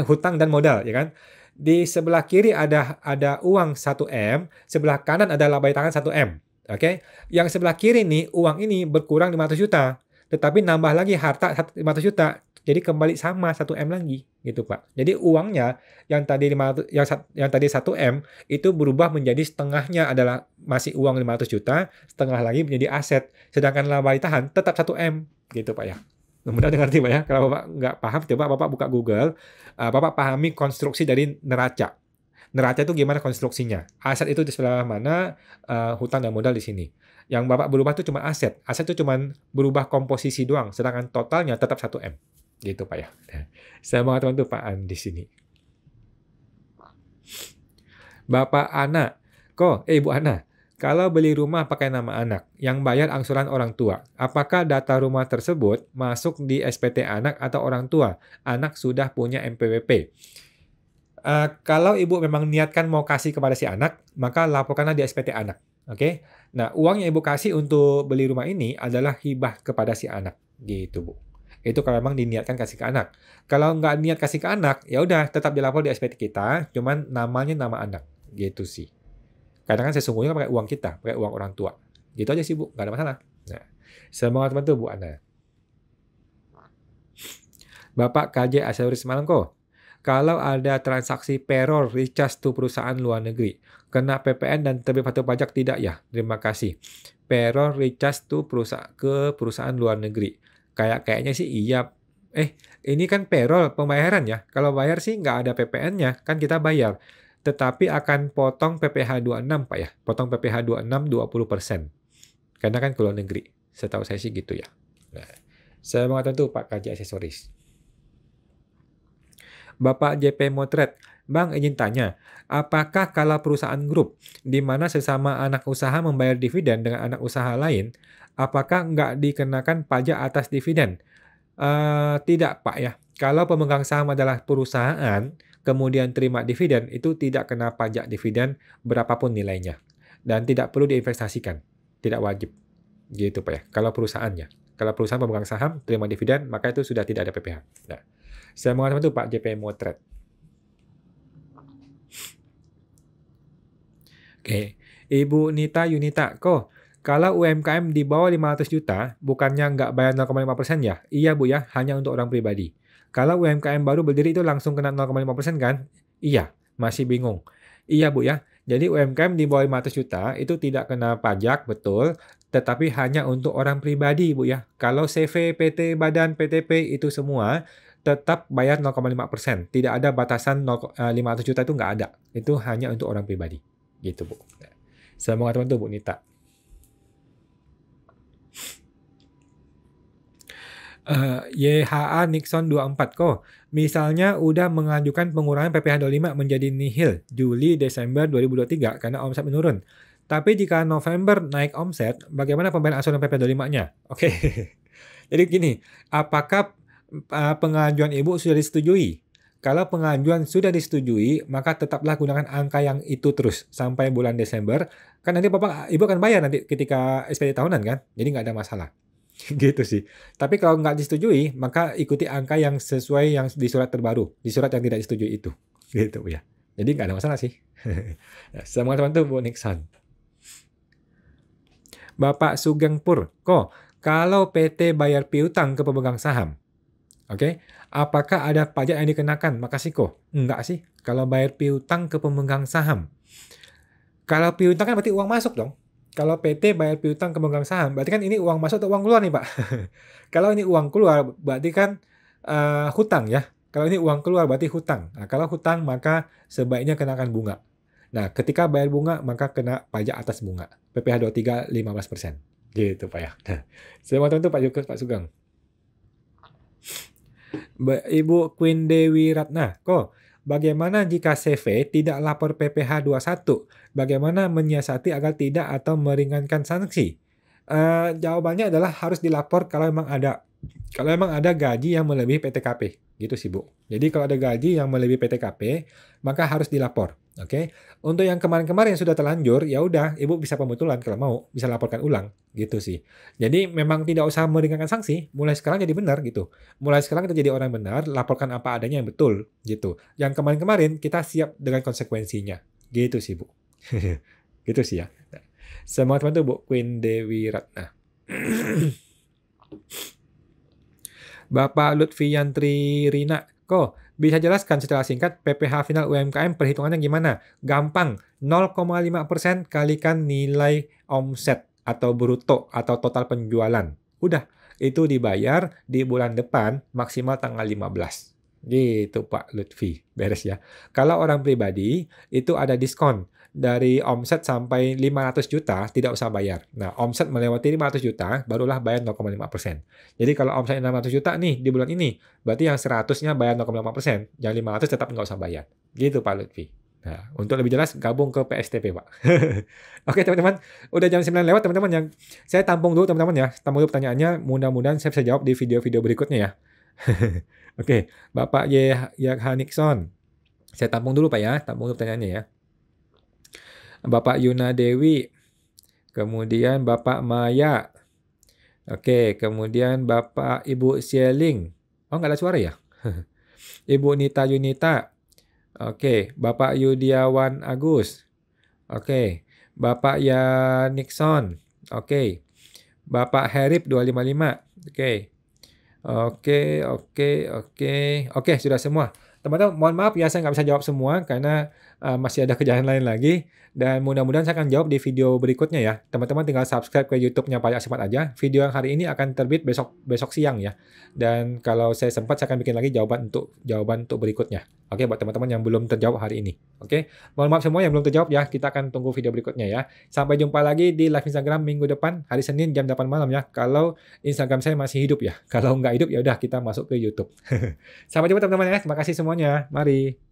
Hutang dan modal, ya kan? Di sebelah kiri ada uang 1M, sebelah kanan ada laba ditahan 1M. Oke? Yang sebelah kiri nih, uang ini berkurang 500 juta. Tetapi nambah lagi harta 500 juta. Jadi kembali sama 1M lagi gitu Pak. Jadi uangnya yang tadi 500 yang tadi 1M itu berubah menjadi setengahnya adalah masih uang 500 juta, setengah lagi menjadi aset. Sedangkan laba ditahan tetap 1M gitu Pak ya. Mudah-mudahan ngerti Pak ya. Kalau Bapak nggak paham, coba Bapak buka Google, Bapak pahami konstruksi dari neraca. Neraca itu gimana konstruksinya? Aset itu di sebelah mana, hutang dan modal di sini. Yang Bapak berubah itu cuma aset. Aset itu cuma berubah komposisi doang, sedangkan totalnya tetap 1M. Gitu Pak ya. Saya mau teman tuh Pak An di sini. Bapak Ana, Ibu Ana, kalau beli rumah pakai nama anak, yang bayar angsuran orang tua, apakah data rumah tersebut masuk di SPT anak atau orang tua? Anak sudah punya NPWP. Kalau ibu memang niatkan mau kasih kepada si anak, maka laporkanlah di SPT anak. Oke? Nah, uang yang ibu kasih untuk beli rumah ini adalah hibah kepada si anak. Gitu, Bu. Itu kalau memang diniatkan kasih ke anak. Kalau nggak niat kasih ke anak, ya udah tetap dilapor di SPT kita, cuman namanya nama anak. Gitu sih. Kadang kan sesungguhnya pakai uang kita, pakai uang orang tua. Gitu aja sih, Bu. Nggak ada masalah. Nah, semoga teman-teman tuh, Bu Ana. Bapak KJ Asyuris Malangko. Kalau ada transaksi payroll recharge to perusahaan luar negeri, kena PPN dan terbit faktur pajak tidak ya? Terima kasih. Payroll recharge to perusahaan luar negeri. Kayaknya sih iya. Ini kan payroll pembayaran ya. Kalau bayar sih nggak ada PPN-nya, kan kita bayar. Tetapi akan potong PPh 26 Pak ya. Potong PPh 26 20%. Karena kan ke luar negeri. Setahu saya sih gitu ya. Nah, saya mengatakan tuh Pak KJ Aksesoris. Bapak JP Motret, Bang izin tanya, apakah kalau perusahaan grup di mana sesama anak usaha membayar dividen dengan anak usaha lain, apakah nggak dikenakan pajak atas dividen? Tidak Pak ya. Kalau pemegang saham adalah perusahaan, kemudian terima dividen, itu tidak kena pajak dividen berapapun nilainya. Dan tidak perlu diinvestasikan. Tidak wajib. Gitu Pak ya. Kalau perusahaannya. Kalau perusahaan pemegang saham terima dividen, maka itu sudah tidak ada PPh. Nah, saya mengatakan itu Pak JP Motret. Oke, Ibu Nita Yunita, kok kalau UMKM di bawah 500 juta, bukannya nggak bayar 0,5% ya? Iya Bu ya, hanya untuk orang pribadi. Kalau UMKM baru berdiri itu langsung kena 0,5% kan? Iya, masih bingung. Iya Bu ya, jadi UMKM di bawah 500 juta itu tidak kena pajak, betul, tetapi hanya untuk orang pribadi Bu ya. Kalau CV, PT, Badan, PTP itu semua tetap bayar 0,5%. Tidak ada batasan 500 juta itu nggak ada. Itu hanya untuk orang pribadi. Gitu Bu. Semoga teman tuh Bu Nita. YHA Nixon 24 kok. Misalnya udah mengajukan pengurangan PPh 25 menjadi nihil Juli Desember 2023 karena omset menurun. Tapi jika November naik omset, bagaimana pembayaran asuransi PPh 25-nya? Oke. Jadi gini, apakah pengajuan Ibu sudah disetujui? Kalau pengajuan sudah disetujui, maka tetaplah gunakan angka yang itu terus sampai bulan Desember. Kan nanti Ibu akan bayar nanti ketika SPD tahunan kan? Jadi nggak ada masalah. Gitu sih. Tapi kalau nggak disetujui, maka ikuti angka yang sesuai yang di surat terbaru, di surat yang tidak disetujui itu. Gitu ya. Jadi nggak ada masalah sih. Semua teman tuh Bu Nixon. Bapak Sugeng Pur, kok kalau PT bayar piutang ke pemegang saham, oke, apakah ada pajak yang dikenakan? Makasih kok. Enggak sih. Kalau bayar piutang ke pemegang saham. Kalau piutang kan berarti uang masuk dong. Kalau PT bayar piutang ke pemegang saham, berarti kan ini uang masuk atau uang keluar nih Pak? Kalau ini uang keluar, berarti kan hutang ya. Kalau ini uang keluar, berarti hutang. Nah, kalau hutang, maka sebaiknya kenakan bunga. Nah, ketika bayar bunga, maka kena pajak atas bunga. PPh 23 15%. Gitu Pak ya. Nah, semua teman-teman Pak Sugeng. Ibu Queen Dewi Ratna, kok bagaimana jika CV tidak lapor PPh 21? Bagaimana menyiasati agar tidak atau meringankan sanksi? Jawabannya adalah harus dilapor kalau memang ada gaji yang melebihi PTKP, gitu sih Bu. Jadi kalau ada gaji yang melebihi PTKP, maka harus dilapor. Oke. Untuk yang kemarin-kemarin yang sudah terlanjur, ya udah Ibu bisa pemutulan kalau mau, bisa laporkan ulang, gitu sih. Jadi memang tidak usah meringankan sanksi, mulai sekarang jadi benar gitu. Mulai sekarang kita jadi orang benar, laporkan apa adanya yang betul, gitu. Yang kemarin-kemarin kita siap dengan konsekuensinya, gitu sih Bu. Gitu sih ya. Semua teman tuh Bu Queen Dewi Ratna. Bapak Lutfi Yantri Rina, kok bisa jelaskan secara singkat PPh final UMKM perhitungannya gimana? Gampang, 0,5% kalikan nilai omset atau bruto atau total penjualan. Udah, itu dibayar di bulan depan maksimal tanggal 15. Gitu Pak Lutfi, beres ya. Kalau orang pribadi itu ada diskon. Dari omset sampai 500 juta tidak usah bayar. Nah, omset melewati 500 juta barulah bayar 0,5%. Jadi kalau omsetnya 600 juta nih di bulan ini, berarti yang 100-nya bayar 0,5%. Yang 500 tetap nggak usah bayar. Gitu Pak Lutfi. Nah, untuk lebih jelas gabung ke PSTP Pak. Oke teman-teman, udah jam 9 lewat teman-teman. Yang saya tampung dulu teman-teman ya. Tampung dulu pertanyaannya, mudah-mudahan saya bisa jawab di video-video berikutnya ya. Oke, Bapak YH Nixon. Saya tampung dulu Pak ya, tampung dulu pertanyaannya ya. Bapak Yuna Dewi, kemudian Bapak Maya, oke, kemudian Bapak Ibu Sieling, oh nggak ada suara ya? Ibu Nita Yunita, oke, Bapak Yudiawan Agus, oke, Bapak Ya Nixon, oke, Bapak Herip 255, oke, sudah semua. Teman-teman, mohon maaf ya saya nggak bisa jawab semua karena masih ada kerjaan lain lagi. Dan mudah-mudahan saya akan jawab di video berikutnya ya. Teman-teman tinggal subscribe ke YouTube-nya Pak Yaksimat aja. Video yang hari ini akan terbit besok siang ya. Dan kalau saya sempat saya akan bikin lagi jawaban untuk berikutnya. Oke, buat teman-teman yang belum terjawab hari ini. Oke, mohon maaf semua yang belum terjawab ya. Kita akan tunggu video berikutnya ya. Sampai jumpa lagi di live Instagram minggu depan hari Senin jam 8 malam ya. Kalau Instagram saya masih hidup ya. Kalau nggak hidup ya udah kita masuk ke YouTube. Sampai jumpa teman-teman ya. Terima kasih semuanya. Mari.